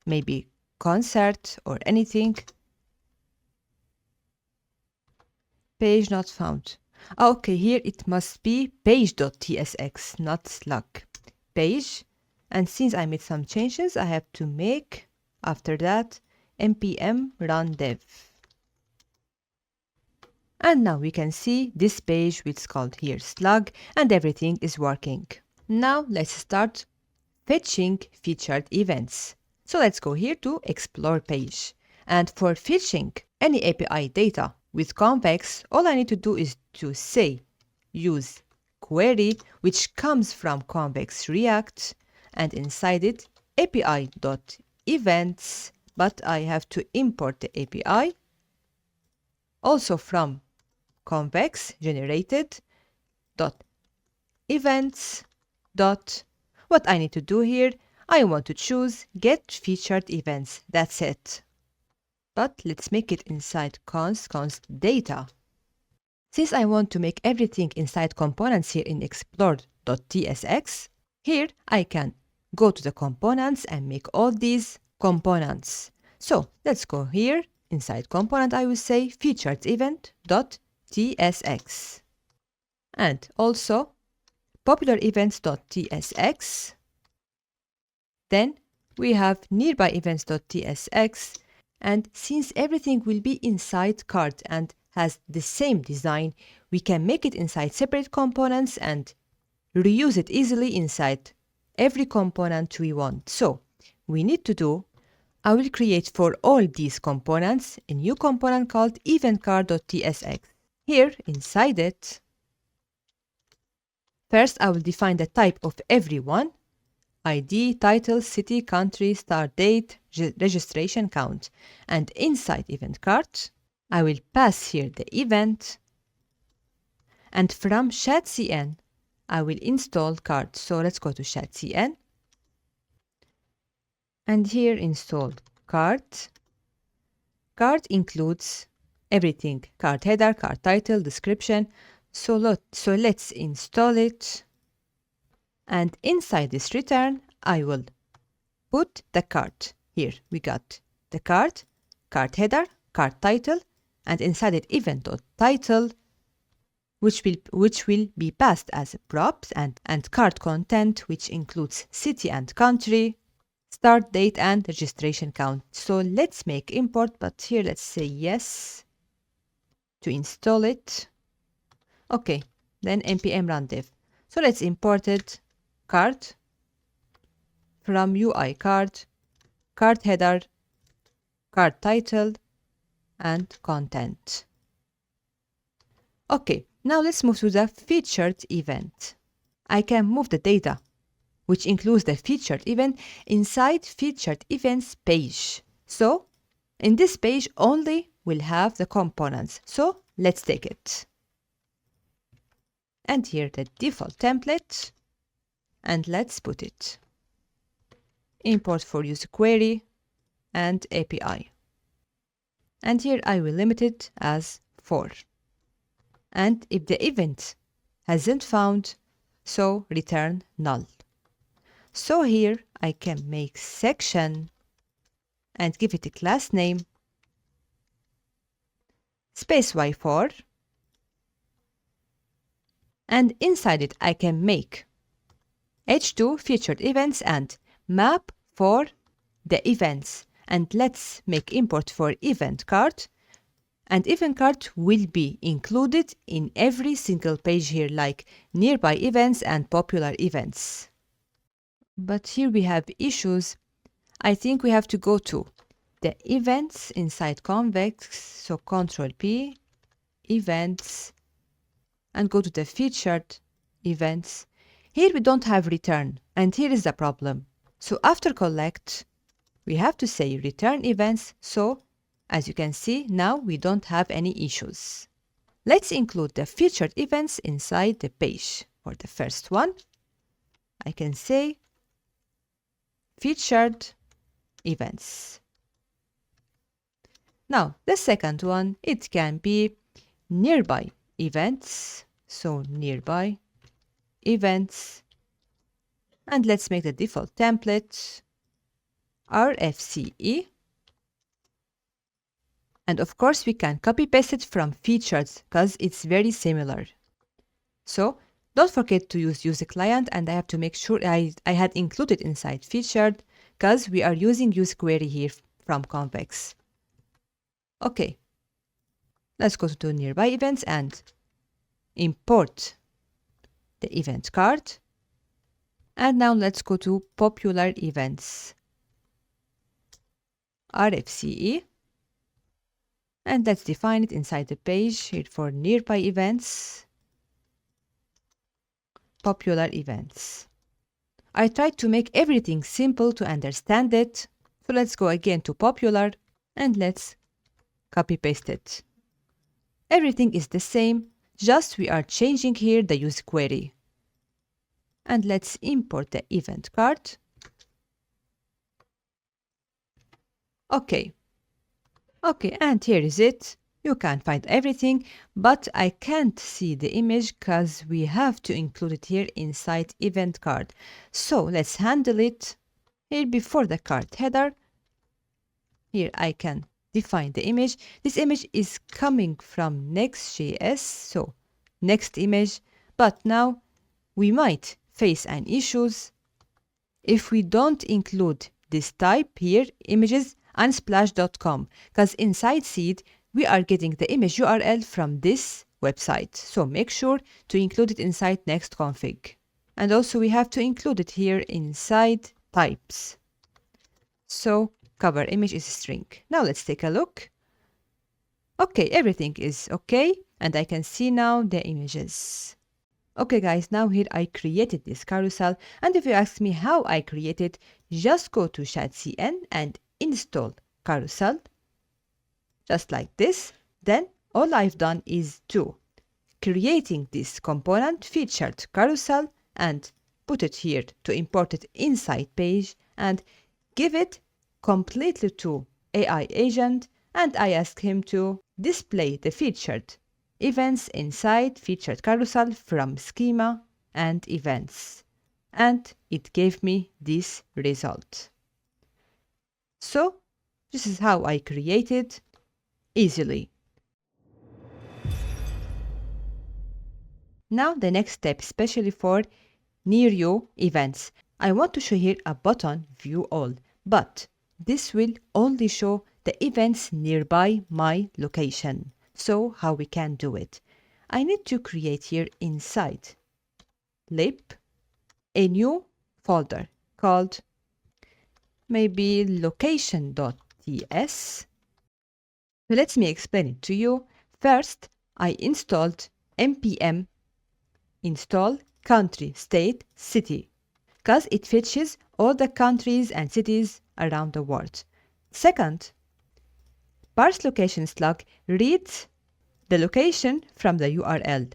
maybe concert or anything, page not found. Okay, here it must be page.tsx, not slug. Page. And since I made some changes, I have to make, after that, npm run dev. And now we can see this page which is called here slug, and everything is working. Now let's start fetching featured events. So let's go here to Explore page. And for fetching any API data with Convex, all I need to do is to say use query, which comes from Convex React, and inside it api.events, but I have to import the API also from Convex generated dot events dot. What I need to do here, I want to choose get featured events. That's it. But let's make it inside const data. Since I want to make everything inside components here in explore.tsx, here I can go to the components and make all these components. So let's go here. Inside component, I will say featured event.tsx. And also popular events.tsx. Then we have nearby events.tsx. And since everything will be inside cart and has the same design, we can make it inside separate components and reuse it easily inside every component we want. So we need to do, I will create for all these components a new component called eventcard.tsx. Here inside it, first I will define the type of every one, ID, title, city, country, start date, registration count. And inside event card, I will pass here the event. And from shadcn, I will install card. So let's go to shadcn. And here install card. Card includes everything. Card header, card title, description. So let's install it. And inside this return, I will put the cart. Here we got the cart, cart header, cart title, and inside it event.title, which will be passed as props, and cart content, which includes city and country, start date, and registration count. So let's make import, but here let's say yes to install it. Okay, then npm run dev. So let's import it, cart, from UI cart, cart header, cart title, and content. Okay, now let's move to the featured event. I can move the data, which includes the featured event, inside featured events page. So in this page only we'll have the components. So let's take it. And here the default template, and let's put it. Import for user query and API. And here I will limit it as 4. And if the event hasn't found, so return null. So here I can make section and give it a class name, space y4, and inside it I can make h2 featured events and map for the events. And let's make import for event cart, and event cart will be included in every single page here, like nearby events and popular events. But here we have issues. I think we have to go to the events inside convex, so Ctrl P, events, and go to the featured events. Here we don't have return, and here is the problem. So after collect, we have to say return events. So as you can see, now we don't have any issues. Let's include the featured events inside the page. For the first one, I can say featured events. Now the second one, it can be nearby events. So nearby events, and let's make the default template RFCE. And of course we can copy paste it from featured because it's very similar. So don't forget to use user client, and I have to make sure I had included inside featured because we are using user query here from convex. Okay, let's go to nearby events and import the event card. And now let's go to popular events, RFCE, and let's define it inside the page here for nearby events, popular events. I tried to make everything simple to understand it. So let's go again to popular and let's copy paste it. Everything is the same, just we are changing here the user query. And let's import the event card. Okay, and here is it. You can find everything, but I can't see the image because we have to include it here inside event card. So let's handle it here before the card header. Here I can define the image. This image is coming from Next.js, so next image, but now we might face an issues if we don't include this type here, images unsplash.com, because inside Seed we are getting the image URL from this website. So make sure to include it inside next config. And also we have to include it here inside types. So cover image is string. Now let's take a look. Okay, everything is okay, and I can see now the images. Okay guys, now here I created this carousel, and if you ask me how I created, just go to shadcn and install carousel, just like this. Then all I've done is to creating this component featured carousel and put it here to import it inside page and give it completely to AI agent, and I ask him to display the featured events inside featured carousel from schema and events, and it gave me this result. So this is how I create it easily. Now the next step, especially for near you events. I want to show here a button view all, but this will only show the events nearby my location. So how we can do it? I need to create here inside lib a new folder called maybe location.ts. So let me explain it to you. First, I installed npm install country, state, city, because it fetches all the countries and cities around the world. Second, parse location slug reads the location from the URL.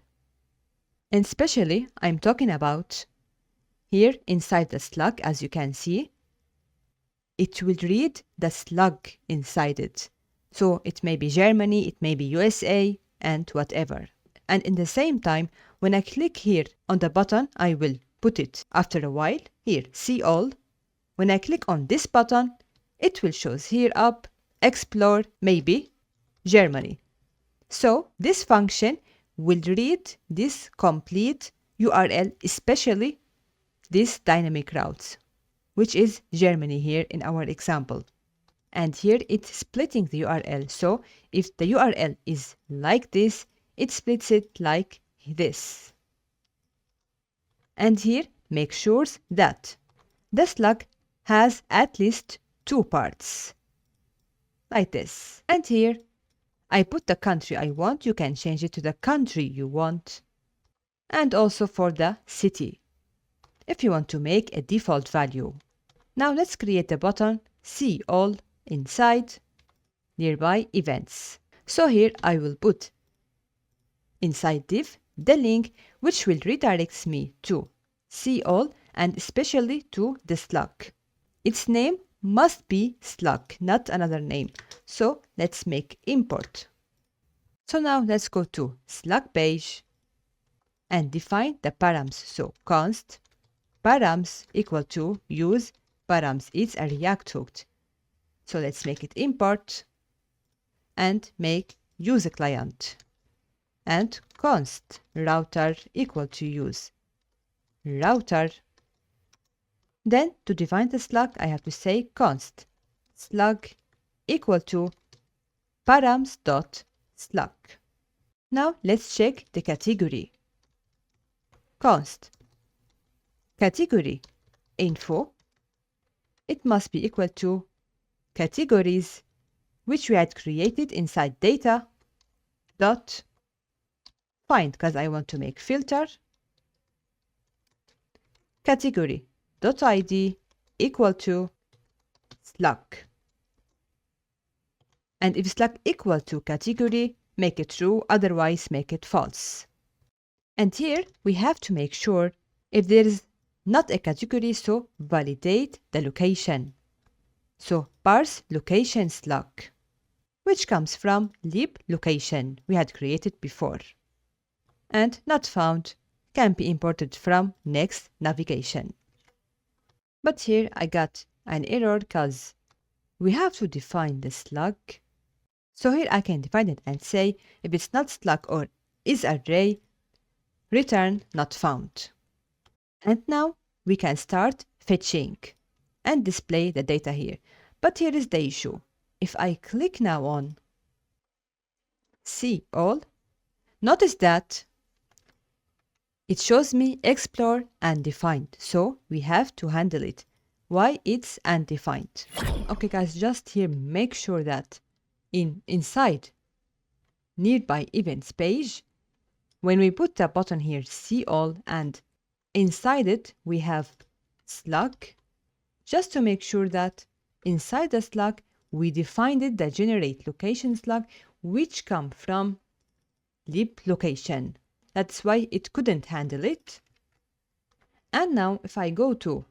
And especially, I'm talking about here inside the slug, as you can see, it will read the slug inside it. So it may be Germany, it may be USA, and whatever. And in the same time, when I click here on the button, I will put it after a while. Here, see all. When I click on this button, it will show here up, explore, maybe, Germany. So this function will read this complete URL, especially this dynamic routes, which is Germany here in our example. And here it's splitting the URL. So if the URL is like this, it splits it like this. And here, make sure that the slug has at least 2 parts, like this. And here, I put the country I want. You can change it to the country you want. And also for the city, if you want to make a default value. Now let's create the button See All inside Nearby Events. So here I will put inside div the link which will redirect me to See All and especially to the slug. Its name must be slug, not another name. So let's make import. So now let's go to slug page and define the params. So const params equal to use params. It's a React hook. So let's make it import and make use a client. And const router equal to use router. Then to define the slug, I have to say const slug equal to params.slug. Now let's check the category. Const category info, it must be equal to categories which we had created inside data dot find, because I want to make filter category dot id equal to slug. And if slug equal to category, make it true, otherwise make it false. And here we have to make sure if there is not a category, so validate the location. So parse location slug, which comes from lib location we had created before. And not found can be imported from next navigation. But here I got an error because we have to define the slug. So here I can define it and say if it's not slug or is array, return not found. And now we can start fetching and display the data here. But here is the issue. If I click now on See All, notice that it shows me explore and defined. So we have to handle it. Why it's undefined? Okay guys, just here make sure that inside nearby events page, when we put the button here See All and inside it we have slug, just to make sure that inside the slug we defined it the generate location slug which come from lib location. That's why it couldn't handle it. And now if I go to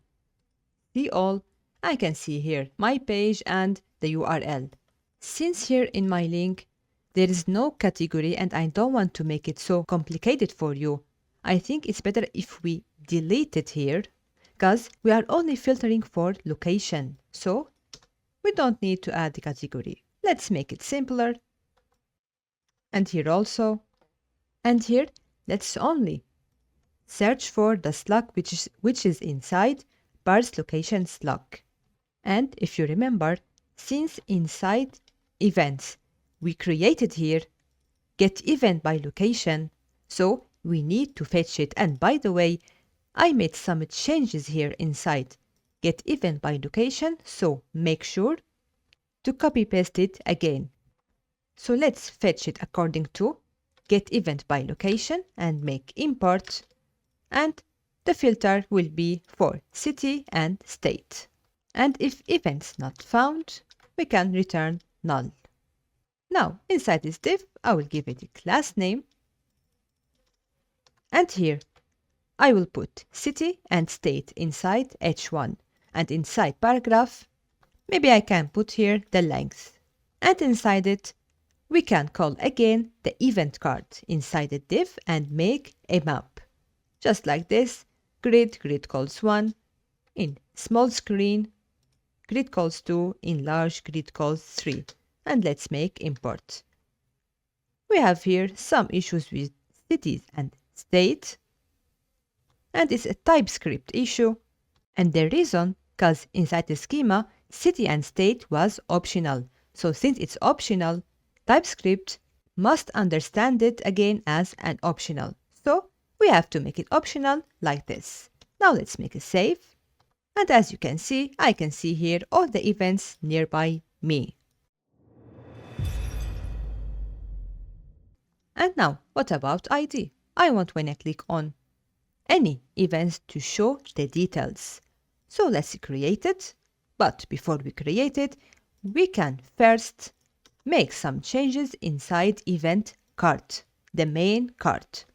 See All, I can see here my page and the URL. Since here in my link there is no category and I don't want to make it so complicated for you, I think it's better if we delete it here, because we are only filtering for location. So we don't need to add the category. Let's make it simpler. And here also. And here, let's only search for the slug which is inside parse location slug. And if you remember, since inside events we created here get event by location, so we need to fetch it. And by the way, I made some changes here inside get event by location, so make sure to copy paste it again. So let's fetch it according to get event by location and make import, and the filter will be for city and state. And if events not found, we can return null. Now, inside this div, I will give it a class name. And here, I will put city and state inside h1. And inside paragraph, maybe I can put here the length. And inside it, we can call again the event card inside the div and make a map. Just like this, grid calls 1, in small screen, grid calls 2, in large grid calls 3. And let's make import. We have here some issues with cities and state, and it's a TypeScript issue. And the reason, because inside the schema, city and state was optional. So since it's optional, TypeScript must understand it again as an optional. So we have to make it optional like this. Now let's make a save. And as you can see, I can see here all the events nearby me. And now, what about ID? I want when I click on any events to show the details. So let's create it. But before we create it, we can first make some changes inside event card, the main card.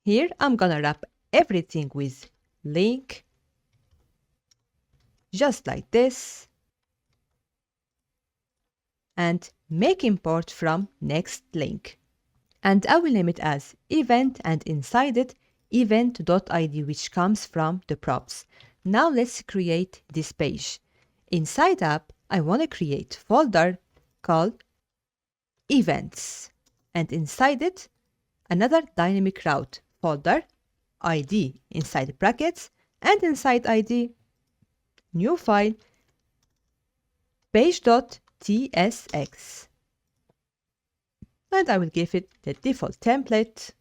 Here I'm gonna wrap everything with link, just like this, and make import from next link. And I will name it as event, and inside it event.id, which comes from the props. Now let's create this page. Inside app, I want to create folder called events, and inside it another dynamic route folder id inside brackets, and inside id new file page.tsx. And I will give it the default template.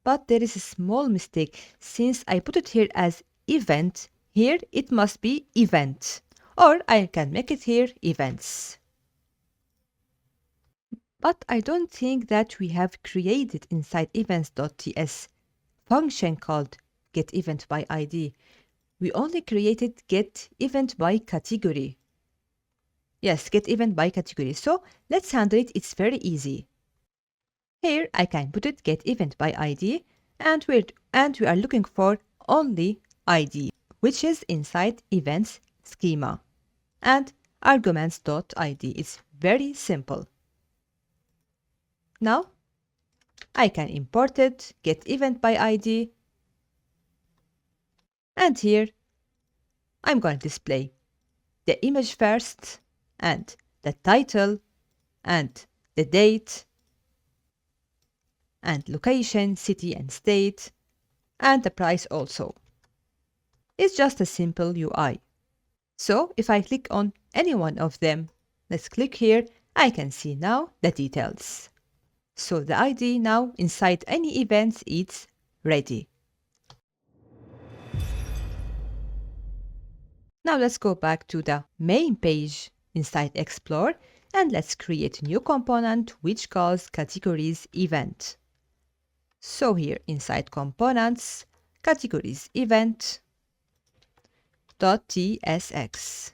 But there is a small mistake. Since I put it here as event, here it must be event. Or I can make it here events. But I don't think that we have created inside events.ts function called getEventById. We only created getEventByCategory. Yes, getEventByCategory. So let's handle it. It's very easy. Here I can put it getEventById, and we are looking for only ID, which is inside events schema, and arguments.id. It's very simple. Now I can import it, getEventById, and here I'm going to display the image first, and the title, and the date, and location, city and state, and the price also. It's just a simple UI. So if I click on any one of them, let's click here, I can see now the details. So the ID now inside any events is ready. Now let's go back to the main page inside Explore, and let's create a new component which calls categories event. So here inside components, categories event .tsx.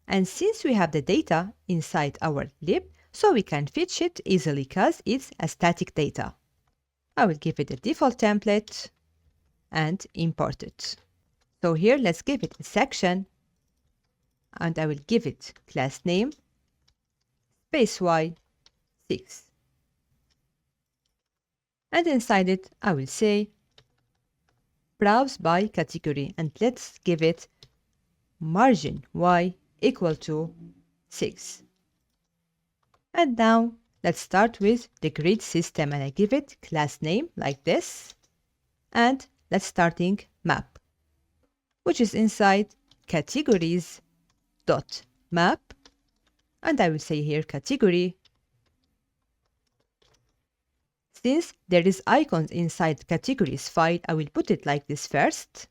And since we have the data inside our lib, so we can fetch it easily because it's a static data. I will give it a default template and import it. So here let's give it a section, and I will give it class name space y6. And inside it I will say browse by category, and let's give it margin y equal to 6. And now let's start with the grid system, and I give it class name like this. And let's starting map, which is inside categories dot map, and I will say here category. Since there is icons inside categories file, I will put it like this first.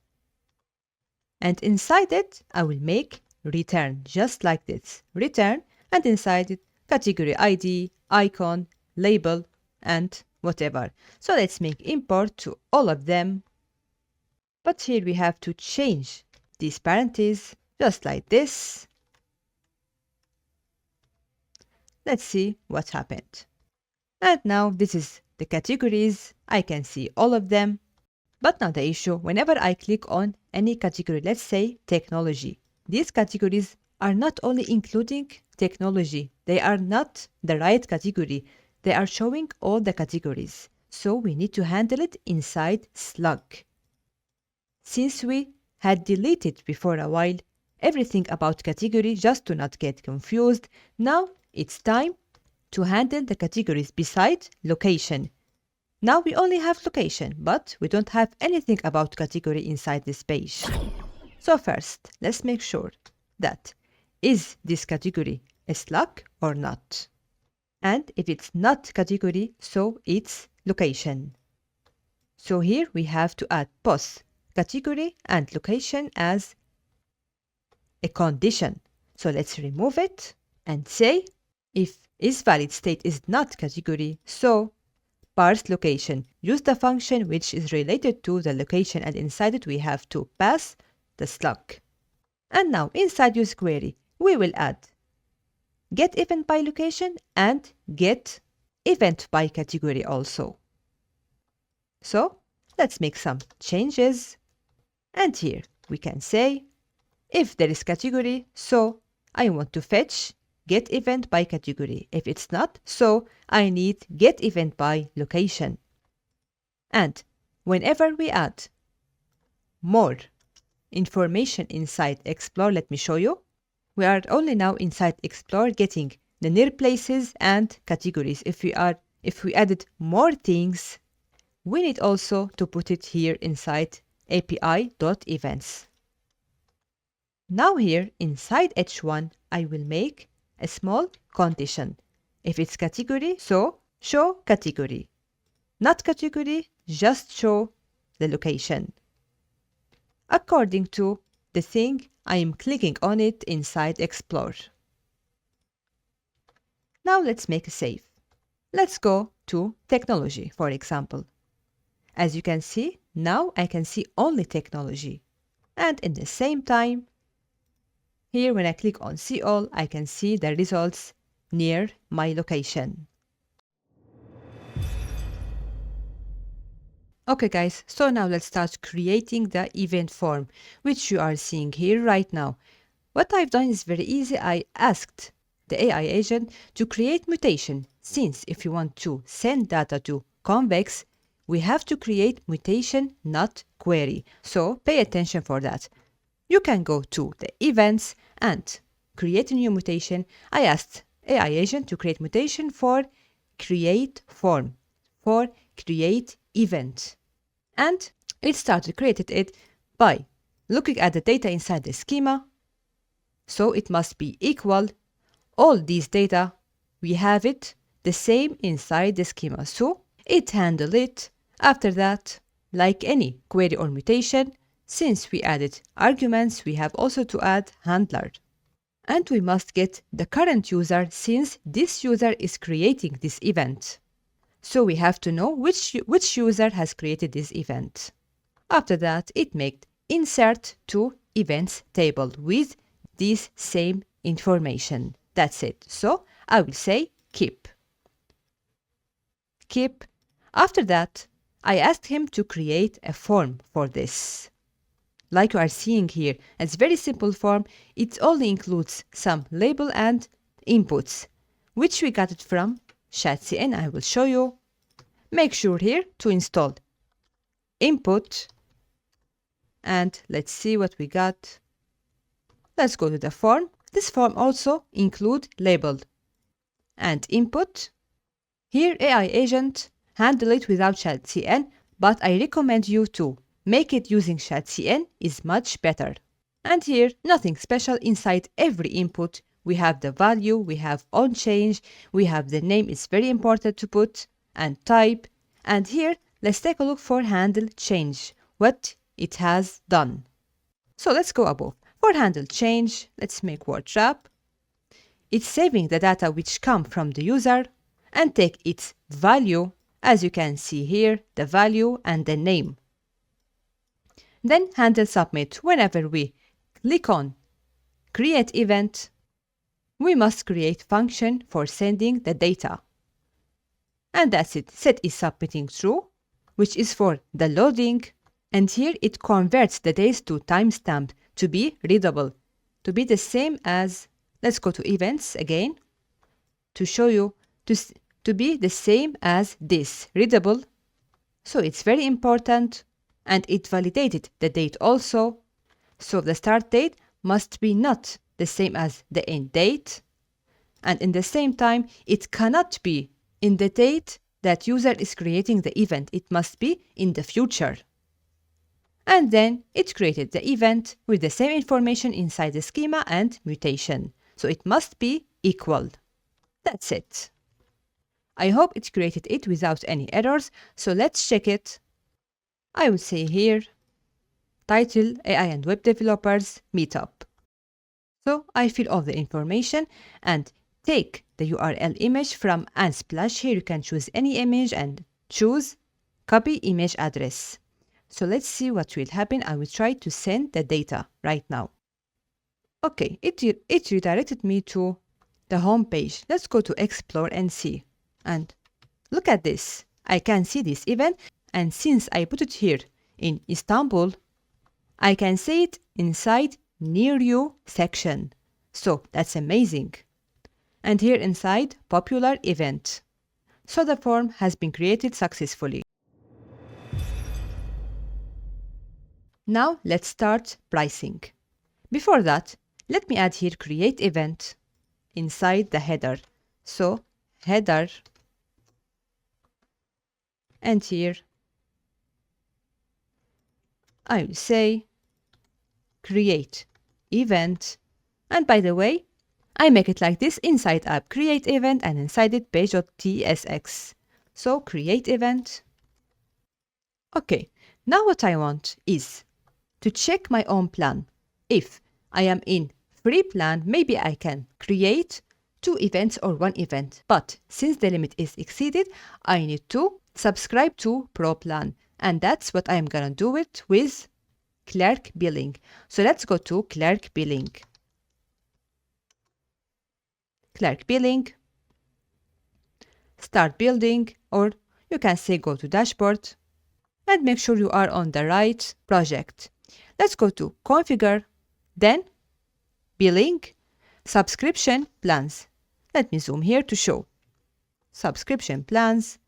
And inside it, I will make return, just like this. Return, and inside it, category ID, icon, label, and whatever. So let's make import to all of them. But here we have to change these parentheses, just like this. Let's see what happened. And now this is the categories. I can see all of them. But now the issue, whenever I click on any category, let's say technology, these categories are not only including technology, they are not the right category. They are showing all the categories. So we need to handle it inside Slug. Since we had deleted before a while everything about category just to not get confused, now it's time to handle the categories beside location. Now we only have location, but we don't have anything about category inside this page. So first, let's make sure that is this category a slug or not? And if it's not category, so it's location. So here we have to add both category and location as a condition. So let's remove it and say if isValid state is not category, so parse location. Use the function which is related to the location, and inside it we have to pass the slug. And now inside use query, we will add get event by location and get event by category also. So let's make some changes. And here we can say if there is category, so I want to fetch get event by category. If it's not, so I need get event by location. And whenever we add more information inside Explore, let me show you. We are only now inside Explore getting the near places and categories. If we added more things, we need also to put it here inside API.events. Now here inside H1, I will make a small condition. If it's category, so show category. Not category, just show the location. According to the thing I am clicking on it inside Explore. Now let's make a save. Let's go to technology, for example. As you can see, now I can see only technology. And in the same time, here when I click on see all, I can see the results near my location. Okay guys, so now let's start creating the event form, which you are seeing here right now. What I've done is very easy. I asked the AI agent to create mutation, since if you want to send data to Convex, we have to create mutation, not query. So pay attention for that. You can go to the events and create a new mutation. I asked AI agent to create mutation for create form, for create event. And it started created it by looking at the data inside the schema. So it must be equal. All these data, we have it the same inside the schema. So it handled it. After that, like any query or mutation, since we added arguments, we have also to add handler. And we must get the current user, since this user is creating this event. So we have to know which user has created this event. After that, it made insert to events table with this same information. That's it. So I will say keep. Keep. After that, I asked him to create a form for this. Like you are seeing here, it's a very simple form. It only includes some label and inputs, which we got it from ShadCN. I will show you. Make sure here to install input, and let's see what we got. let's go to the form. This form also include label and input. Here AI agent handle it without ChatCN, but I recommend you to make it using ChatCN is much better. And here, nothing special. Inside every input, we have the value, we have on change, we have the name, it's very important to put, and type. And here, let's take a look for handle change, what it has done. So let's go above. For handle change, let's make word wrap. It's saving the data which come from the user and take its value, as you can see here, the value and the name. Then handle submit. Whenever we click on create event, we must create function for sending the data. And that's it. Set is submitting true, which is for the loading. And here it converts the days to timestamp to be readable, to be the same as, let's go to events again, to show you, to be the same as this, readable. So it's very important, and it validated the date also. So the start date must be not the same as the end date, and in the same time, it cannot be in the date that user is creating the event. It must be in the future. And then it created the event with the same information inside the schema and mutation. So it must be equal. That's it. I hope it created it without any errors. So let's check it. I would say here, title AI and Web Developers Meetup. So I fill all the information and take the URL image from Unsplash. Here you can choose any image and choose copy image address. So let's see what will happen. I will try to send the data right now. Okay, it redirected me to the home page. Let's go to explore and see. And look at this. I can see this event, and since I put it here in Istanbul, I can see it inside near you section. So that's amazing. And here inside popular event. So the form has been created successfully. Now let's start pricing. Before that, let me add here create event inside the header. So header, and here I will say create event. And by the way, I make it like this inside app create event and inside it page.tsx. So create event. Okay, now what I want is to check my own plan. If I am in free plan, maybe I can create 2 events or 1 event. But since the limit is exceeded, I need to subscribe to Pro plan. And that's what I'm gonna do it with Clerk Billing. So let's go to Clerk Billing. Clerk Billing. Start building, or you can say go to dashboard and make sure you are on the right project. Let's go to configure, then billing, subscription plans. Let me zoom here to show. Subscription plans.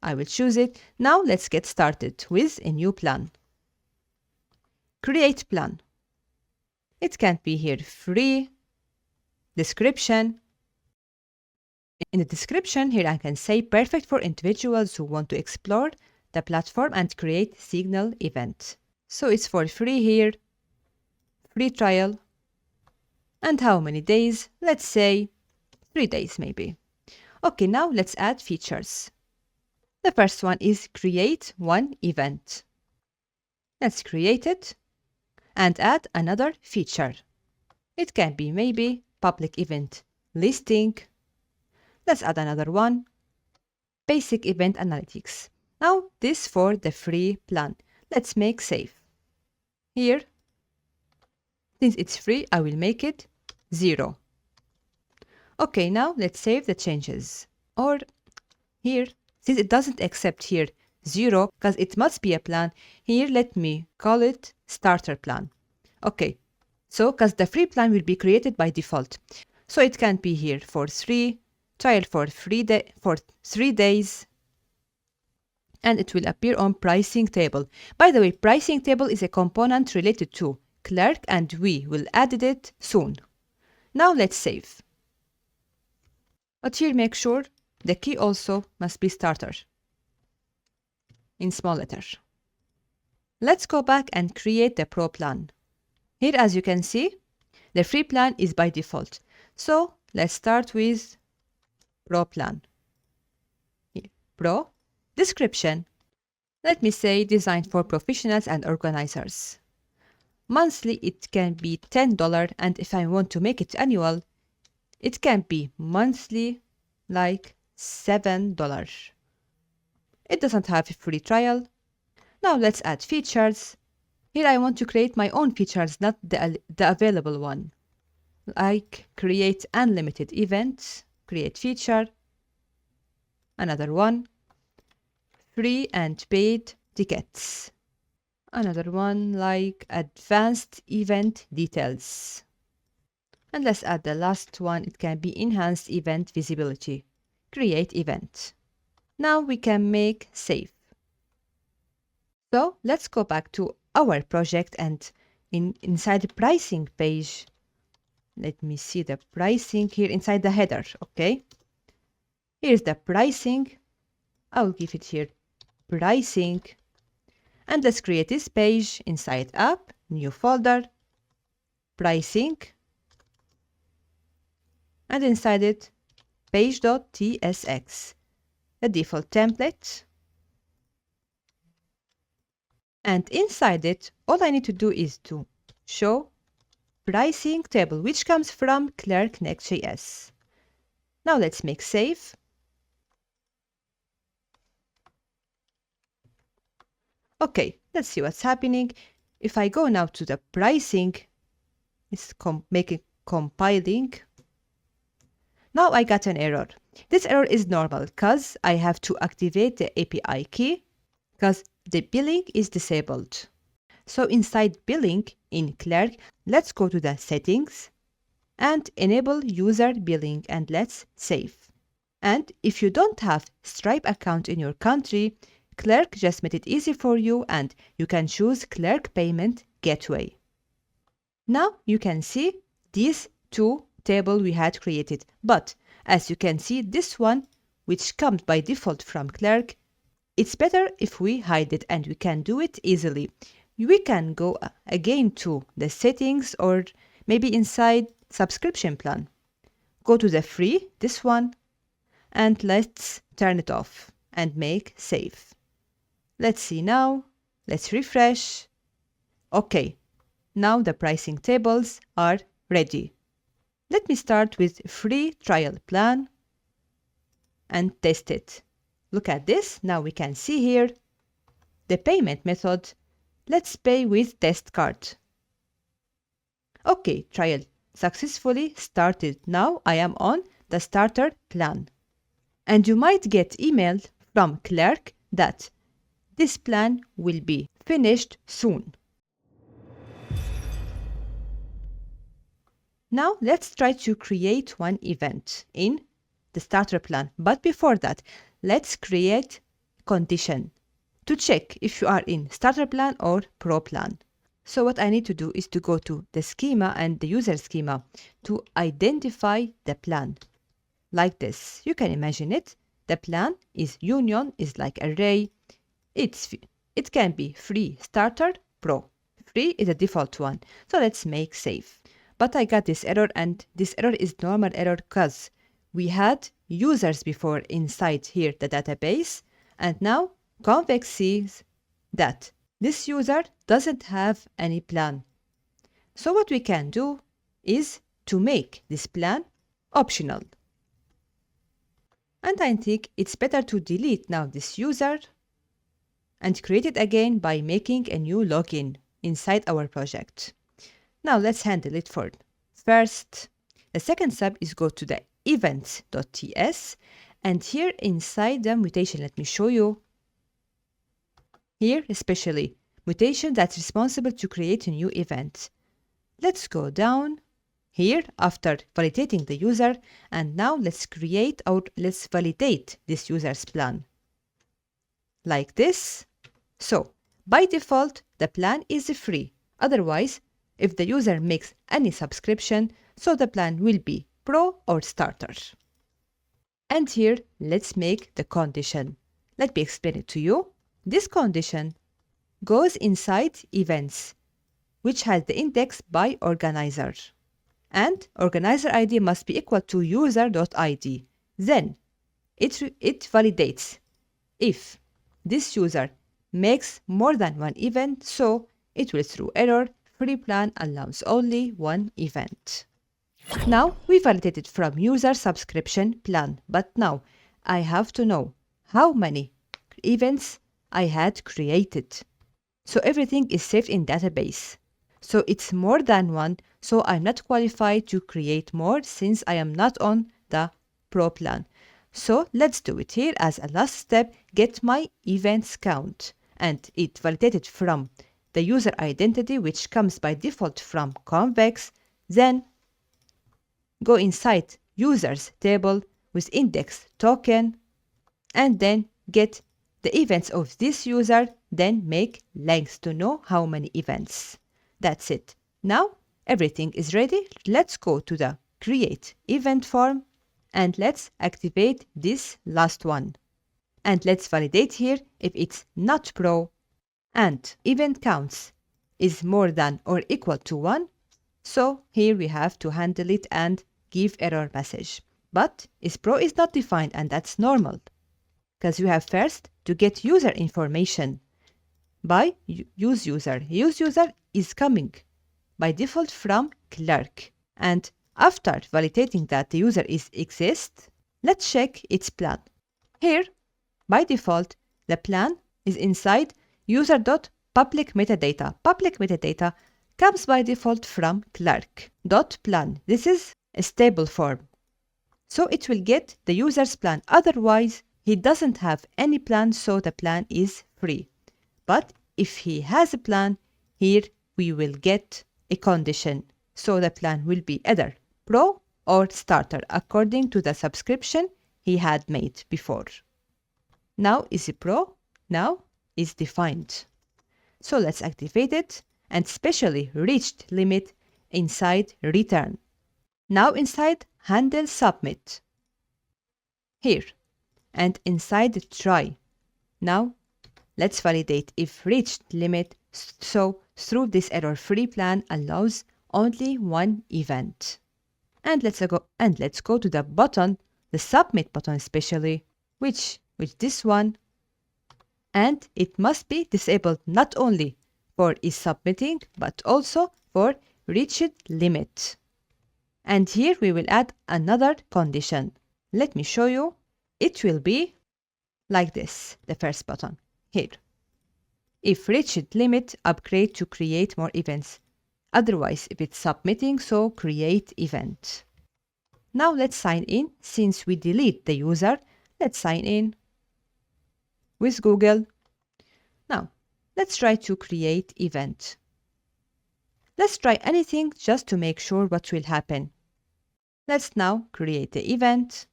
I will choose it. Now let's get started with a new plan. Create plan. It can be here free, description. In the description here I can say perfect for individuals who want to explore the platform and create signal event. So it's for free here, free trial. And how many days? Let's say 3 days maybe. Okay, now let's add features. The first one is create 1 event. Let's create it and add another feature. It can be maybe public event listing. Let's add another one, basic event analytics. Now this for the free plan. Let's make save. Here, since it's free, I will make it 0. Okay, now let's save the changes. Or here, since it doesn't accept here 0, because it must be a plan, here let me call it starter plan. Okay, so because the free plan will be created by default. So it can be here for 3, trial for 3 days, and it will appear on pricing table. By the way, pricing table is a component related to Clerk and we will add it soon. Now let's save. But here make sure the key also must be starter in small letter. Let's go back and create the Pro plan. Here, as you can see, the free plan is by default. So let's start with Pro plan. Here, Pro, description. Let me say designed for professionals and organizers. Monthly, it can be $10, and if I want to make it annual, it can be monthly, like $7. It doesn't have a free trial. Now let's add features. Here I want to create my own features, not the available one. Like create unlimited events, create feature, another one, free and paid tickets, another one like advanced event details. And let's add the last one, it can be enhanced event visibility, create event. Now we can make save. So let's go back to our project and inside the pricing page, let me see the pricing here inside the header, okay? Here's the pricing. I'll give it here pricing. And let's create this page inside app, new folder, pricing. And inside it, page.tsx, the default template. And inside it, all I need to do is to show pricing table, which comes from Clerk Next.js. Now let's make save. Okay, let's see what's happening. If I go now to the pricing, it's compiling. Now I got an error. This error is normal because I have to activate the API key because the billing is disabled. So inside billing in Clerk, let's go to the settings and enable user billing and let's save. And if you don't have Stripe account in your country, Clerk just made it easy for you and you can choose Clerk Payment Gateway. Now you can see these two tables we had created, but as you can see this one, which comes by default from Clerk, it's better if we hide it and we can do it easily. We can go again to the settings or maybe inside subscription plan. Go to the free, this one, and let's turn it off and make save. Let's see now. Let's refresh. Okay, now the pricing tables are ready. Let me start with free trial plan and test it. Look at this. Now we can see here the payment method. Let's pay with test card. Okay, trial successfully started. Now I am on the starter plan. And you might get email from Clerk that this plan will be finished soon. Now let's try to create one event in the starter plan. But before that, let's create condition to check if you are in starter plan or pro plan. So what I need to do is to go to the schema and the user schema to identify the plan. Like this, you can imagine it. The plan is union, is like array. It can be free, starter, pro. Free is a default one. So let's make save. But I got this error, and this error is normal error because we had users before inside here the database, and now Convex sees that this user doesn't have any plan. So what we can do is to make this plan optional. And I think it's better to delete now this user and create it again by making a new login inside our project. Now let's handle it first. The second step is go to the events.ts, and here inside the mutation, let me show you. Here especially mutation that's responsible to create a new event. Let's go down here after validating the user, and now let's validate this user's plan. Like this. So by default, the plan is free. Otherwise, if the user makes any subscription, so the plan will be Pro or Starter. And here, let's make the condition. Let me explain it to you. This condition goes inside events, which has the index by organizer. And organizer ID must be equal to user.id. Then it validates if this user makes more than one event, so it will throw error, free plan allows only one event. Now we validated from user subscription plan, but now I have to know how many events I had created. So everything is saved in database. So it's more than one, so I'm not qualified to create more since I am not on the Pro plan. So let's do it here as a last step, get my events count. And it validated from the user identity, which comes by default from convex, then go inside users table with index token, and then get the events of this user, then make length to know how many events. That's it. Now everything is ready. Let's go to the create event form and let's activate this last one. And let's validate here if it's not Pro and event counts is more than or equal to 1. So here we have to handle it and give error message. But is Pro is not defined, and that's normal because you have first to get user information by use user. Use user is coming by default from clerk. And after validating that the user exists, let's check its plan. Here, by default, the plan is inside user.public metadata. Public metadata comes by default from clerk.plan. This is a stable form. So it will get the user's plan. Otherwise, he doesn't have any plan, so the plan is free. But if he has a plan, here we will get a condition. So the plan will be either Pro or Starter according to the subscription he had made before. Now is it Pro? Now is defined. So let's activate it and specially reached limit inside return. Now inside handle submit. Here and inside try. Now let's validate if reached limit, so through this error-free plan allows only one event. And let's go to the button, the submit button especially, which this one, and it must be disabled not only for is submitting but also for reached limit. And here we will add another condition. Let me show you. It will be like this, the first button here. If reached limit, upgrade to create more events. Otherwise, if it's submitting, so create event. Now let's sign in. Since we delete the user, let's sign in with Google. Now, let's try to create event. Let's try anything just to make sure what will happen. Let's now create the event.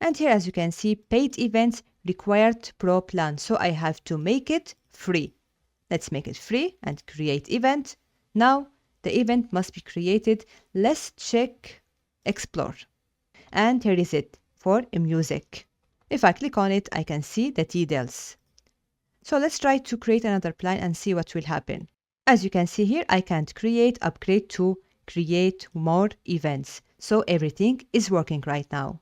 And here, as you can see, paid events required Pro plan. So I have to make it free. Let's make it free and create event. Now the event must be created. Let's check explore. And here is it for music. If I click on it, I can see the details. So let's try to create another plan and see what will happen. As you can see here, I can't upgrade to create more events. So everything is working right now.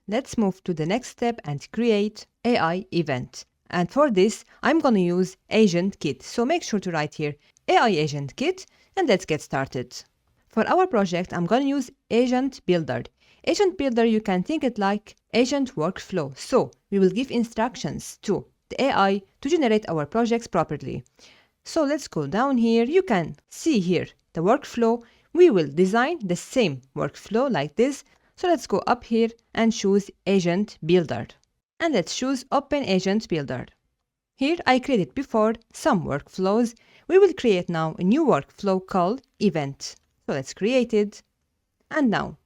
Let's move to the next step and create AI event. And for this, I'm going to use Agent Kit. So make sure to write here AI Agent Kit and let's get started. For our project, I'm going to use Agent Builder. Agent Builder, you can think it like agent workflow. So we will give instructions to the AI to generate our projects properly. So let's go down here. You can see here the workflow. We will design the same workflow like this. So let's go up here and choose Agent Builder. And let's choose Open Agent Builder. Here I created before some workflows. We will create now a new workflow called Event. So let's create it. And now,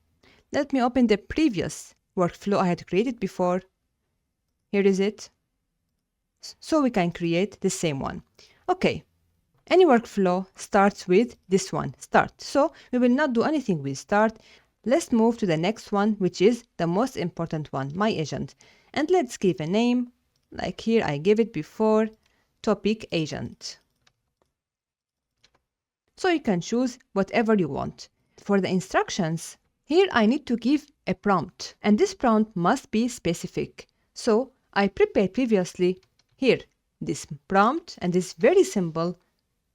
let me open the previous workflow I had created before. Here is it. So we can create the same one. Okay, any workflow starts with this one, start. So we will not do anything with start. Let's move to the next one, which is the most important one, my agent. And let's give a name, like here I gave it before, topic agent. So you can choose whatever you want. For the instructions, here I need to give a prompt, and this prompt must be specific. So I prepared previously here this prompt, and it's very simple.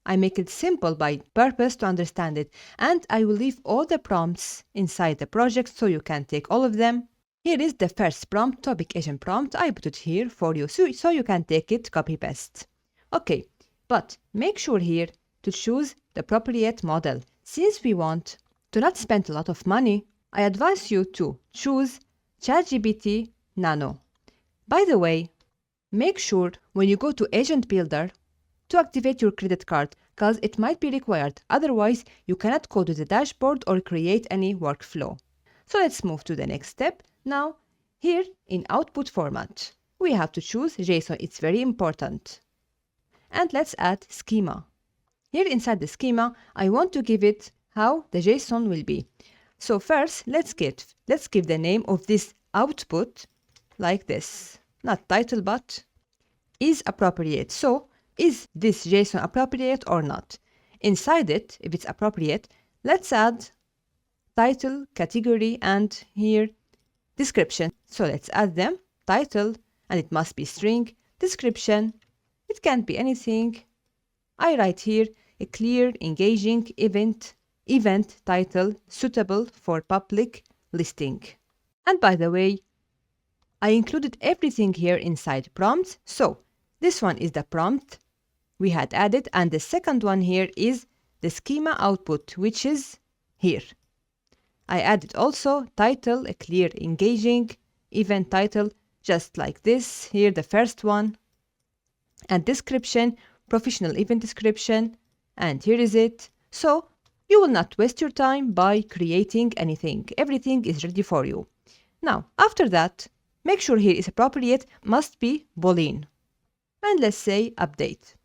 I make it simple by purpose to understand it, and I will leave all the prompts inside the project so you can take all of them. Here is the first prompt, topic agent prompt. I put it here for you so you can take it, copy paste. Okay, but make sure here to choose the appropriate model. Since we want to not spend a lot of money, I advise you to choose ChatGPT Nano. By the way, make sure when you go to Agent Builder to activate your credit card, because it might be required. Otherwise, you cannot go to the dashboard or create any workflow. So let's move to the next step. Now, here in output format, we have to choose JSON. It's very important. And let's add schema. Here inside the schema, I want to give it how the JSON will be. So first, let's give the name of this output like this. Not title, but is appropriate. So is this JSON appropriate or not? Inside it, if it's appropriate, let's add title, category, and here description. So let's add them, title, and it must be string, description, it can't be anything. I write here a clear, engaging event title suitable for public listing. And by the way, I included everything here inside prompts. So this one is the prompt we had added, and the second one here is the schema output, which is here. I added also title, a clear, engaging event title, just like this, here the first one, and description, professional event description, and here is it. So you will not waste your time by creating anything. Everything is ready for you. Now, after that, make sure here is appropriate, must be Boolean. And let's say update.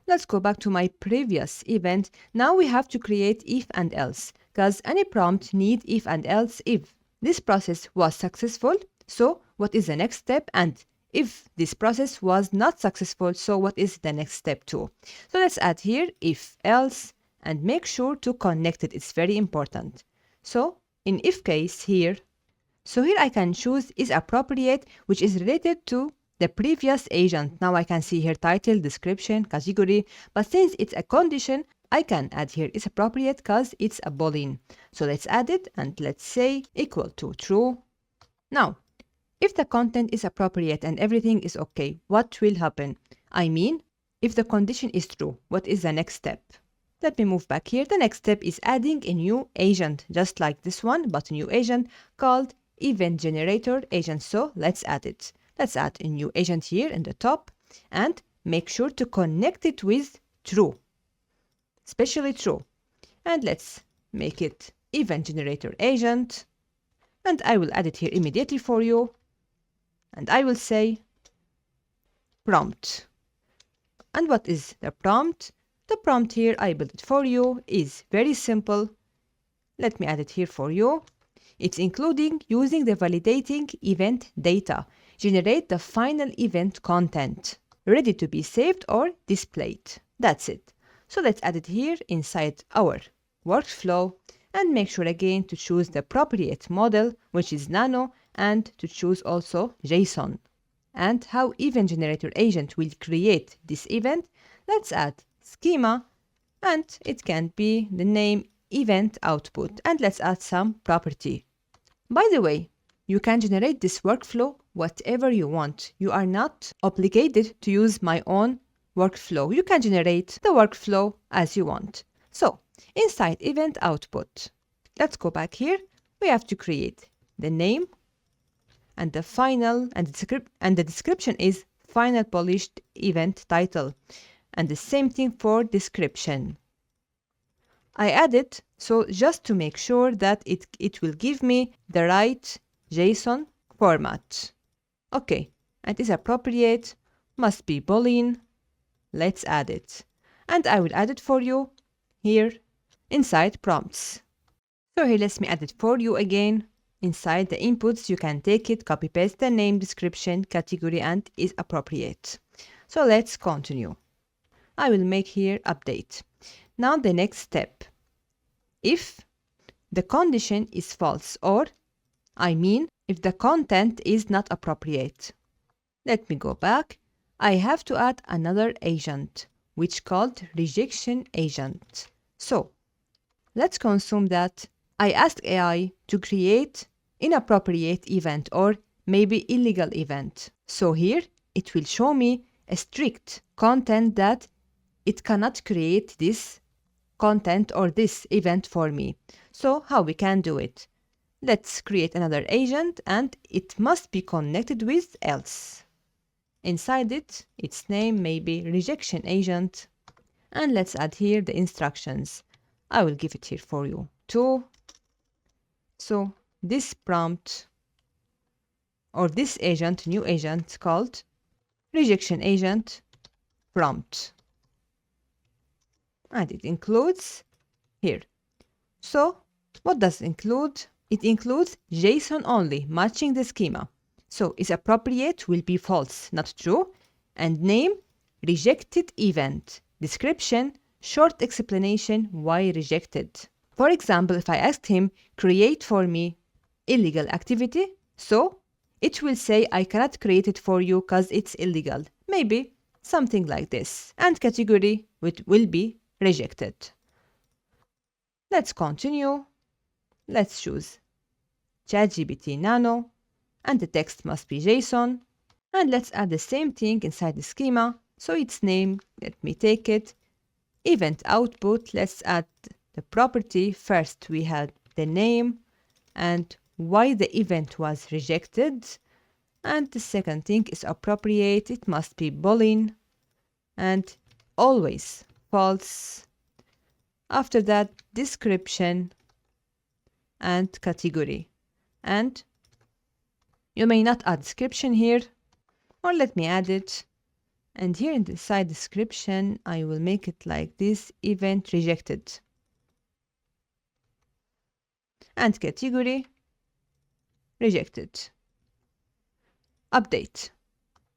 Let's go back to my previous event. Now we have to create if and else, because any prompt need if and else if this process was successful. So what is the next step? And if this process was not successful, so what is the next step too? So let's add here if else and make sure to connect it. It's very important. So in if case here, so here I can choose is appropriate, which is related to the previous agent. Now I can see here title, description, category, but since it's a condition, I can add here is appropriate because it's a Boolean. So let's add it and let's say equal to true. Now, if the content is appropriate and everything is okay, what will happen? I mean, if the condition is true, what is the next step? Let me move back here. The next step is adding a new agent, just like this one, but a new agent called event generator agent. So let's add it. Let's add a new agent here in the top and make sure to connect it with true, especially true. And let's make it event generator agent. And I will add it here immediately for you. And I will say prompt. And what is the prompt? The prompt here, I built it for you, is very simple. Let me add it here for you. It's including using the validating event data. Generate the final event content, ready to be saved or displayed. That's it. So let's add it here inside our workflow and make sure again to choose the appropriate model, which is Nano, and to choose also JSON. And how event generator agent will create this event, let's add schema, and it can be the name event output, and let's add some property. By the way, you can generate this workflow whatever you want. You are not obligated to use my own workflow. You can generate the workflow as you want. So inside event output, let's go back here. We have to create the name and the final and the description is final polished event title, and the same thing for description. I added so just to make sure that it will give me the right JSON format. Okay, and is appropriate, must be Boolean, let's add it. And I will add it for you here inside prompts. So here, let me add it for you again. Inside the inputs, you can take it, copy paste the name, description, category, and is appropriate. So let's continue. I will make here update. Now the next step. If the condition is false, or I mean, if the content is not appropriate. Let me go back. I have to add another agent, which called rejection agent. So let's consume that. I asked AI to create inappropriate event or maybe illegal event. So here it will show me a strict content that it cannot create this content or this event for me. So how we can do it? Let's create another agent and it must be connected with else. Inside it, its name may be rejection agent. And let's add here the instructions. I will give it here for you too. So this prompt or this agent, new agent called rejection agent prompt. And it includes here. So what does it include? It includes JSON only, matching the schema. So is appropriate will be false, not true. And name, rejected event. Description, short explanation why rejected. For example, if I asked him, create for me illegal activity, so it will say, I cannot create it for you because it's illegal. Maybe something like this. And category will be rejected. Let's continue. Let's choose ChatGPT Nano, and the text must be JSON. And let's add the same thing inside the schema. So its name, let me take it. Event output, let's add the property. First we had the name and why the event was rejected. And the second thing is appropriate. It must be Boolean and always false. After that, description and category. And you may not add description here, or let me add it. And here in the side description, I will make it like this, event rejected. And category, rejected. Update.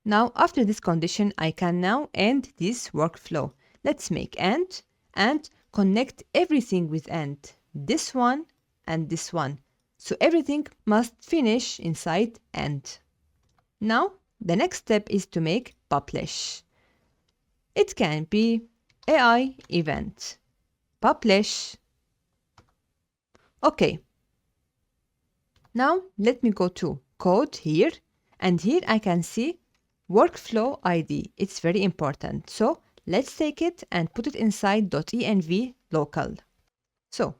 Now, after this condition, I can now end this workflow. Let's make end and connect everything with end. This one and this one. So everything must finish inside end. Now, the next step is to make publish. It can be AI event. Publish. Okay. Now, let me go to code here. And here I can see workflow ID. It's very important. So let's take it and put it inside .env local. So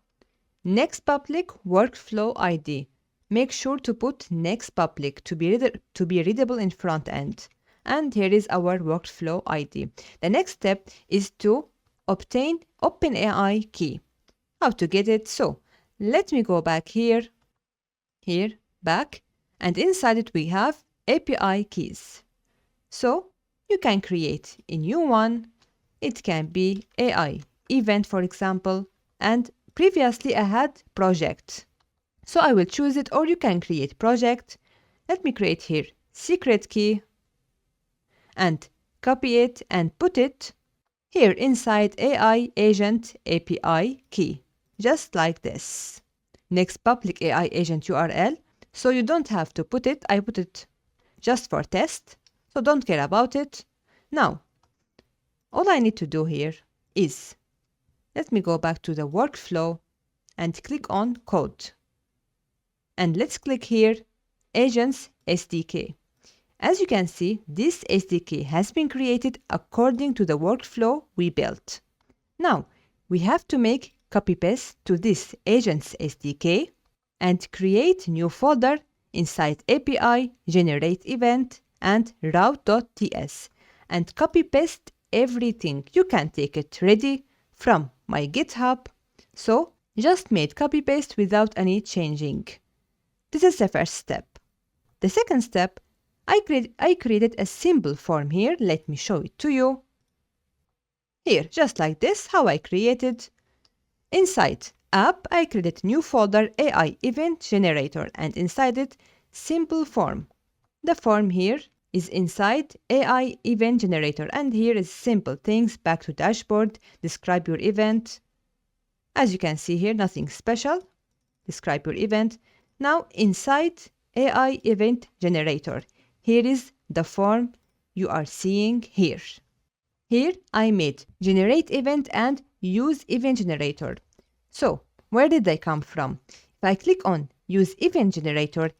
next public workflow ID. Make sure to put next public to be readable in front end. And here is our workflow ID. The next step is to obtain OpenAI key. How to get it? So let me go back here, back, and inside it we have API keys. So you can create a new one. It can be AI event, for example, and previously I had project. So I will choose it, or you can create project. Let me create here secret key and copy it and put it here inside AI agent API key, just like this. Next public AI agent URL. So you don't have to put it. I put it just for test. So don't care about it. Now, all I need to do here is, let me go back to the workflow and click on code. And let's click here, Agents SDK. As you can see, this SDK has been created according to the workflow we built. Now, we have to make copy-paste to this Agents SDK and create new folder inside API, generate event, and route.ts, and copy-paste everything. You can take it ready from my GitHub. So just made copy-paste without any changing. This is the first step. The second step, I created a symbol form here. Let me show it to you. Here, just like this, how I created. Inside app, I created new folder AI event generator and inside it, simple form. The form here is inside AI event generator and here is simple things, back to dashboard, describe your event. As you can see here, nothing special. Describe your event. Now inside AI event generator, here is the form you are seeing here. Here I made generate event and use event generator. So where did they come from? If I click on use event generator,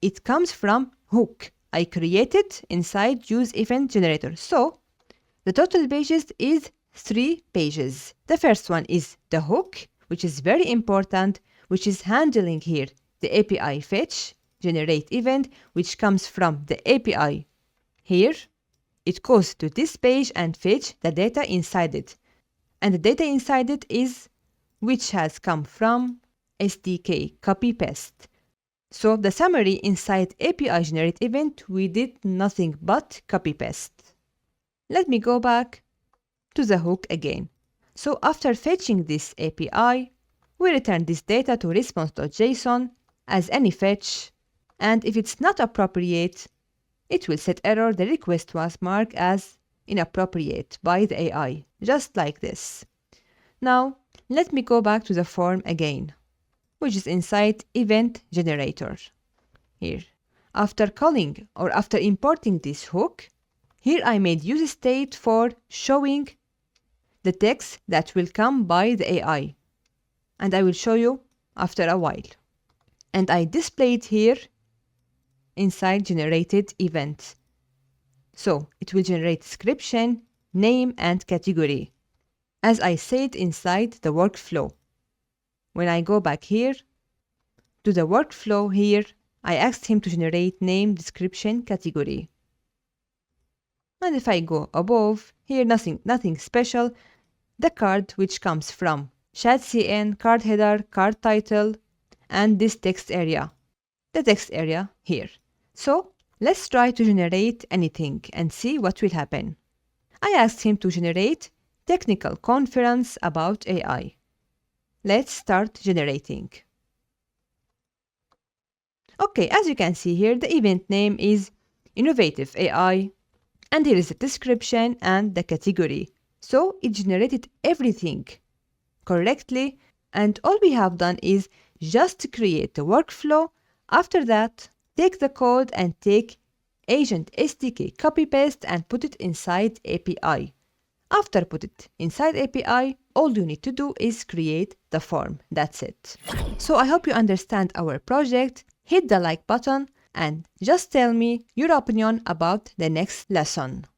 it comes from hook I created inside use event generator. So the total pages is 3 pages. The first one is the hook, which is very important, which is handling here the API fetch, generate event, which comes from the API. Here, it goes to this page and fetch the data inside it. And the data inside it is which has come from SDK, copy paste. So the summary inside API generate event, we did nothing but copy paste. Let me go back to the hook again. So after fetching this API, we return this data to response.json as any fetch, and if it's not appropriate, it will set error. The request was marked as inappropriate by the AI, just like this. Now, let me go back to the form again, which is inside event generator. Here, after calling or after importing this hook, here I made use state for showing the text that will come by the AI. And I will show you after a while. And I displayed here inside generated event. So it will generate description, name, and category, as I said inside the workflow. When I go back here to the workflow here, I asked him to generate name, description, category. And if I go above, here nothing special. The card which comes from ChatCN, card header, card title, and this text area. The text area here. So let's try to generate anything and see what will happen. I asked him to generate technical conference about AI. Let's start generating. Okay, as you can see here, the event name is Innovative AI, and here is the description and the category. So it generated everything correctly, and all we have done is just create the workflow. After that, take the code and take Agent SDK copy paste and put it inside API. After put it inside API, all you need to do is create the form. That's it. So I hope you understand our project. Hit the like button and just tell me your opinion about the next lesson.